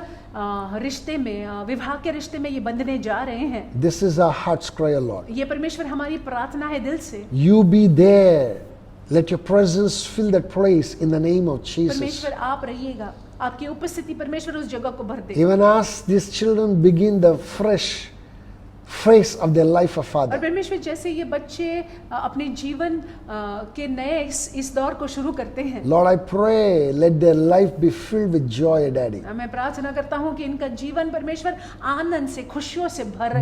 रिश्ते में, विवाह के रिश्ते में ये बंधने जा रहे हैं, This is our heart's cry, O Lord. ये परमेश्वर हमारी प्रार्थना है दिल से। You be there. Let your presence fill that place in the name of Jesus. परमेश्वर आप रहिएगा, आपकी उपस्थिति परमेश्वर उस जगह को भर दे। Even as these children begin the fresh phase of their life, of और Father. परमेश्वर जैसे ये बच्चे अपने जीवन के नए इस दौर को शुरू करते हैं, Lord, I pray, let their life be filled with joy, Daddy. मैं प्रार्थना करता हूँ कि इनका जीवन परमेश्वर आनंद से, खुशियों से भरा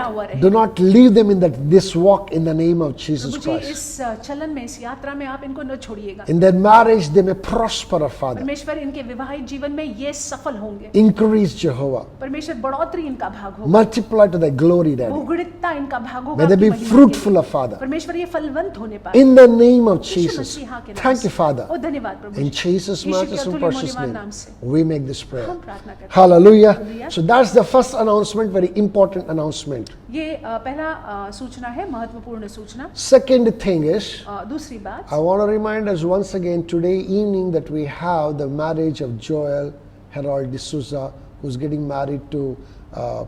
हुआ रहे। Do not leave them in this walk in the name of Jesus Prabhu ji, Christ. इस चलन में, इस यात्रा में आप इनको न छोड़िएगा। In their marriage, they may prosper, Father. परमेश्वर इनके विवाहित जीवन में ये सफल होंगे। Increase, Jehovah. परमेश्वर बढ़ोतरी इनका भाग होगा, Multiply to thy glory, Daddy. बहुगुणितता इनका भाग होगा। May they आपकी be महिमा के fruitful, लिए। Father. परमेश्वर ये फलवंत होने पाए। In the name of Yeshu Jesus. मसीहा के नाम Thank से। you, Father. ओ धन्यवाद प्रभु In जी। Jesus' यीशु के matchless and अतुल्य precious मूल्यवान name, नाम से we make this prayer. हम प्रार्थना करते हैं। Hallelujah. Hallelujah. So that's the first announcement, very important announcement. ये पहला सूचना है, महत्वपूर्ण सूचना। Second thing is, दूसरी बात, I want to remind us once again today evening that we have the marriage of Joel Harold D'Souza, who's getting married to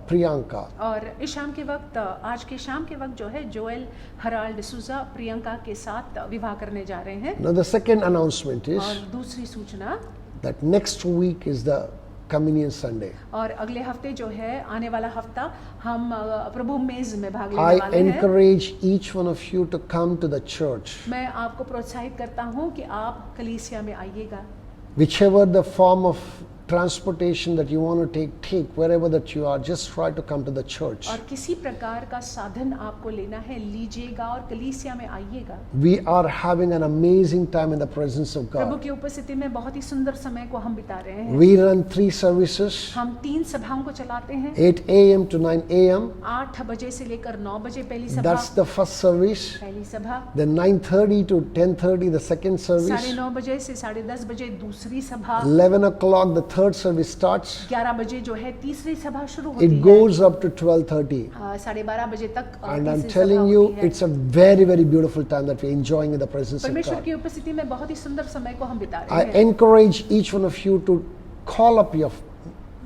Priyanka. और इस शाम के वक्त, आज के शाम के वक्त जो है जोएल हराल्ड डिसूजा प्रियंका के साथ विवाह करने जा रहे हैं। Now the second announcement is और दूसरी सूचना, that next week is the Communion Sunday. और अगले हफ्ते जो है, आने वाला हफ्ता, हम प्रभु मेज में भाग I लेने वाले हैं। encourage each one of you to come to the church. मैं आपको प्रोत्साहित करता हूँ कि आप कलीसिया में आइएगा। Whichever the form of transportation that you want to take wherever that you are, just try to come to the church. और किसी प्रकार का साधन आपको लेना है, लीजिएगा और कलीसिया में आइएगा। We are having an amazing time in the presence of Prabhu God. की उपस्थिति में बहुत ही सुंदर समय को हम बिता रहे हैं। We run 3 services, हम 3 सभाओं को चलाते हैं, 8 a.m. to 9 a.m. 8 बजे से लेकर 9 बजे पहली सभा, That's the first service. पहली सभा, Then 9:30 to 10:30 the second service. 9:30 बजे से 10:30 बजे दूसरी सभा, 11 o'clock the third service starts. 11 बजे जो है तीसरी सभा शुरू होती It है, goes up to 12:30. 12:30 बजे तक And I'm तीसरी telling सभा you, होती है। it's a very, very beautiful time that we're enjoying in the presence of परमेश्वर God. की उपस्थिति में बहुत ही सुंदर समय को हम बिता I रहे हैं। encourage each one of you to call up your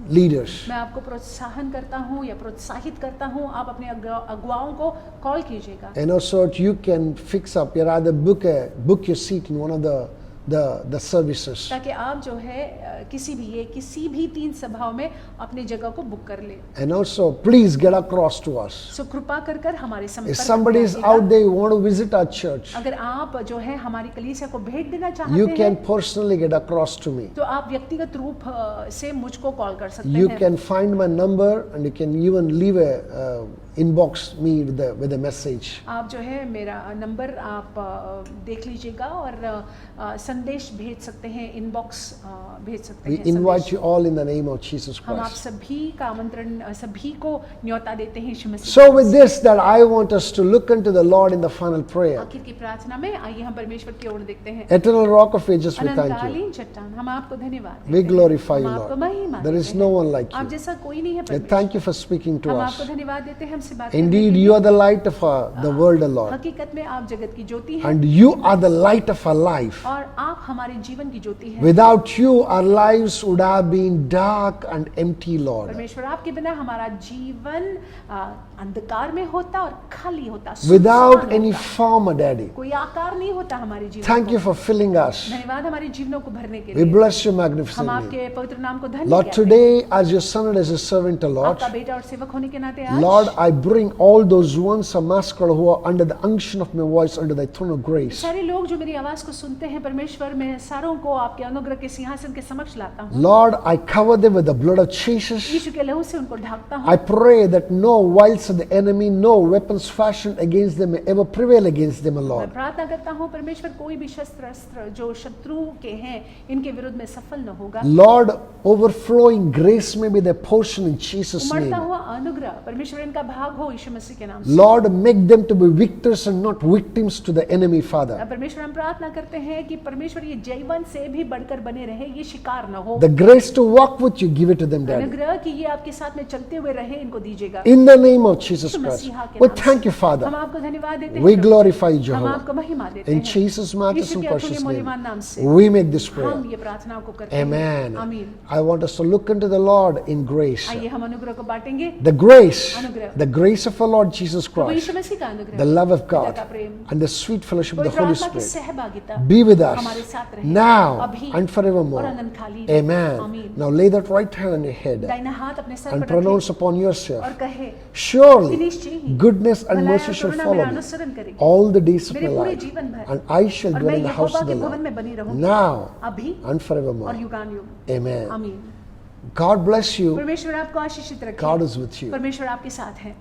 leaders. मैं आपको प्रोत्साहन करता हूँ या प्रोत्साहित करता हूँ, आप अपने अगुवाओं को कॉल कीजिएगा। And also you can fix up, you either book your seat in one of the services. ताकि आप जो है किसी भी 3 सभाओं में अपनी जगह को बुक कर ले। And also please get across to us. सो कृपा कर हमारे If संपर्क somebody is out there, you want to visit our church, अगर आप जो है हमारी कलीसिया को भेंट देना चाहते you हैं can personally get across to me. तो आप व्यक्तिगत रूप से मुझको कॉल कर सकते You हैं। can find my number and you can even leave a inbox me with a message. आप जो है मेरा नंबर आप देख लीजिएगा और संदेश भेज सकते हैं, इनबॉक्स भेज सकते We हैं। invite संदेश। you all in the name of Jesus हम आप Christ. सभी का आमंत्रण, सभी को न्योता देते हैं यीशु मसीह। So with this, that I want us to look unto the Lord in the final prayer. आखिर की प्रार्थना में आइए हम परमेश्वर की ओर देखते हैं। Eternal Rock of Ages, we thank you. अनंतकालीन चट्टान, हम आपको धन्यवाद We देते हैं। glorify you, हम आपको Lord. महिमा There देते is हैं। no one like आप you. जैसा कोई नहीं है We परमेश्वर। thank you for speaking to हम us. आपको धन्यवाद देते हैं हमसे बात करने Indeed, के you लिए। are the light of the world, O Lord. हकीकत में आप जगत की ज्योति हैं And you are the light of our life. और आप हमारे जीवन की ज्योति हैं। Without you, our lives would have been dark and empty, Lord. परमेश्वर आपके बिना हमारा जीवन अंधकार में होता और खाली होता, Without सुनसान any होता। form, Daddy. कोई आकार नहीं होता हमारे जीवन Thank को। you for filling us. धन्यवाद हमारे जीवनों को भरने के We लिए। bless your हम magnificent name. आपके पवित्र नाम को धन्य Lord, कहते हैं। today, as your son and as a servant, O Lord, आपका बेटा और सेवक होने के नाते आज Lord, I bring all those ones are massacred who are under the unction of my voice, under the throne of grace. सारे लोग जो मेरी आवाज को सुनते हैं परमेश्वर, मैं सारों को आपके अनुग्रह के सिंहासन के समक्ष लाता हूँ। Lord, I cover them with the blood of Jesus. यीशु के लहू से उनको ढांकता हूँ। I pray that no wiles of the enemy, no weapons fashioned against them may ever prevail against them, O मैं Lord. प्रार्थना करता हूँ परमेश्वर, कोई भी शस्त्र अस्त्र जो शत्रु के हैं इनके विरुद्ध में सफल न होगा। Lord, overflowing grace may be their portion in Jesus' उमड़ता name. हुआ अनुग्रह परमेश्वर इनका भाग हो यीशु मसीह के नाम से। Lord, make them to be victors and not victims to the enemy, Father. परमेश्वर हम प्रार्थना करते हैं कि परमेश्वर ये जयवन से भी बढ़कर बने रहे, ये शिकार न हो। The grace to walk with you, give it to them, Daddy. अनुग्रह कि ये आपके साथ में चलते हुए रहे, इनको दीजिएगा। In the name of Jesus Yeshu Christ. मसीहा के We नाम thank से। you, Father. हम आपको धन्यवाद देते हैं We प्रभु। glorify you, हम Jehovah. आपको महिमा देते In हैं। Jesus' matchless यीशु and के अतुल्य precious मूल्यवान name, नाम से we make this prayer. हम ये प्रार्थना को करते हैं। Amen. आमीन। I want us to look into the Lord in grace. आइए हम अनुग्रह को बांटेंगे। The grace of our Lord Jesus Prabhu Christ, यीशु मसीह का अनुग्रह, the love of पिता God, का प्रेम, and the sweet fellowship of the पवित्र Holy आत्मा की Spirit सहभागिता be with us हमारे साथ रहे now अभी and और forevermore. अनंतकालीन। Amen. आमीन। Now lay that right hand on your head दाहिना हाथ अपने सर and पर pronounce रखें upon yourself, और कहे, surely निश्चय ही goodness and भलाई mercy और shall करुणा follow मेरा me अनुसरण करेगी all the days of मेरे my पूरे life, जीवन भर, and I shall और dwell मैं in the house Jehovah of the के भवन Lord में बनी रहूंगी now अभी and forevermore. और युगानुयुग। Amen. आमीन। God bless you. परमेश्वर आपको आशीषित रखे। God is with you. परमेश्वर आपके साथ है।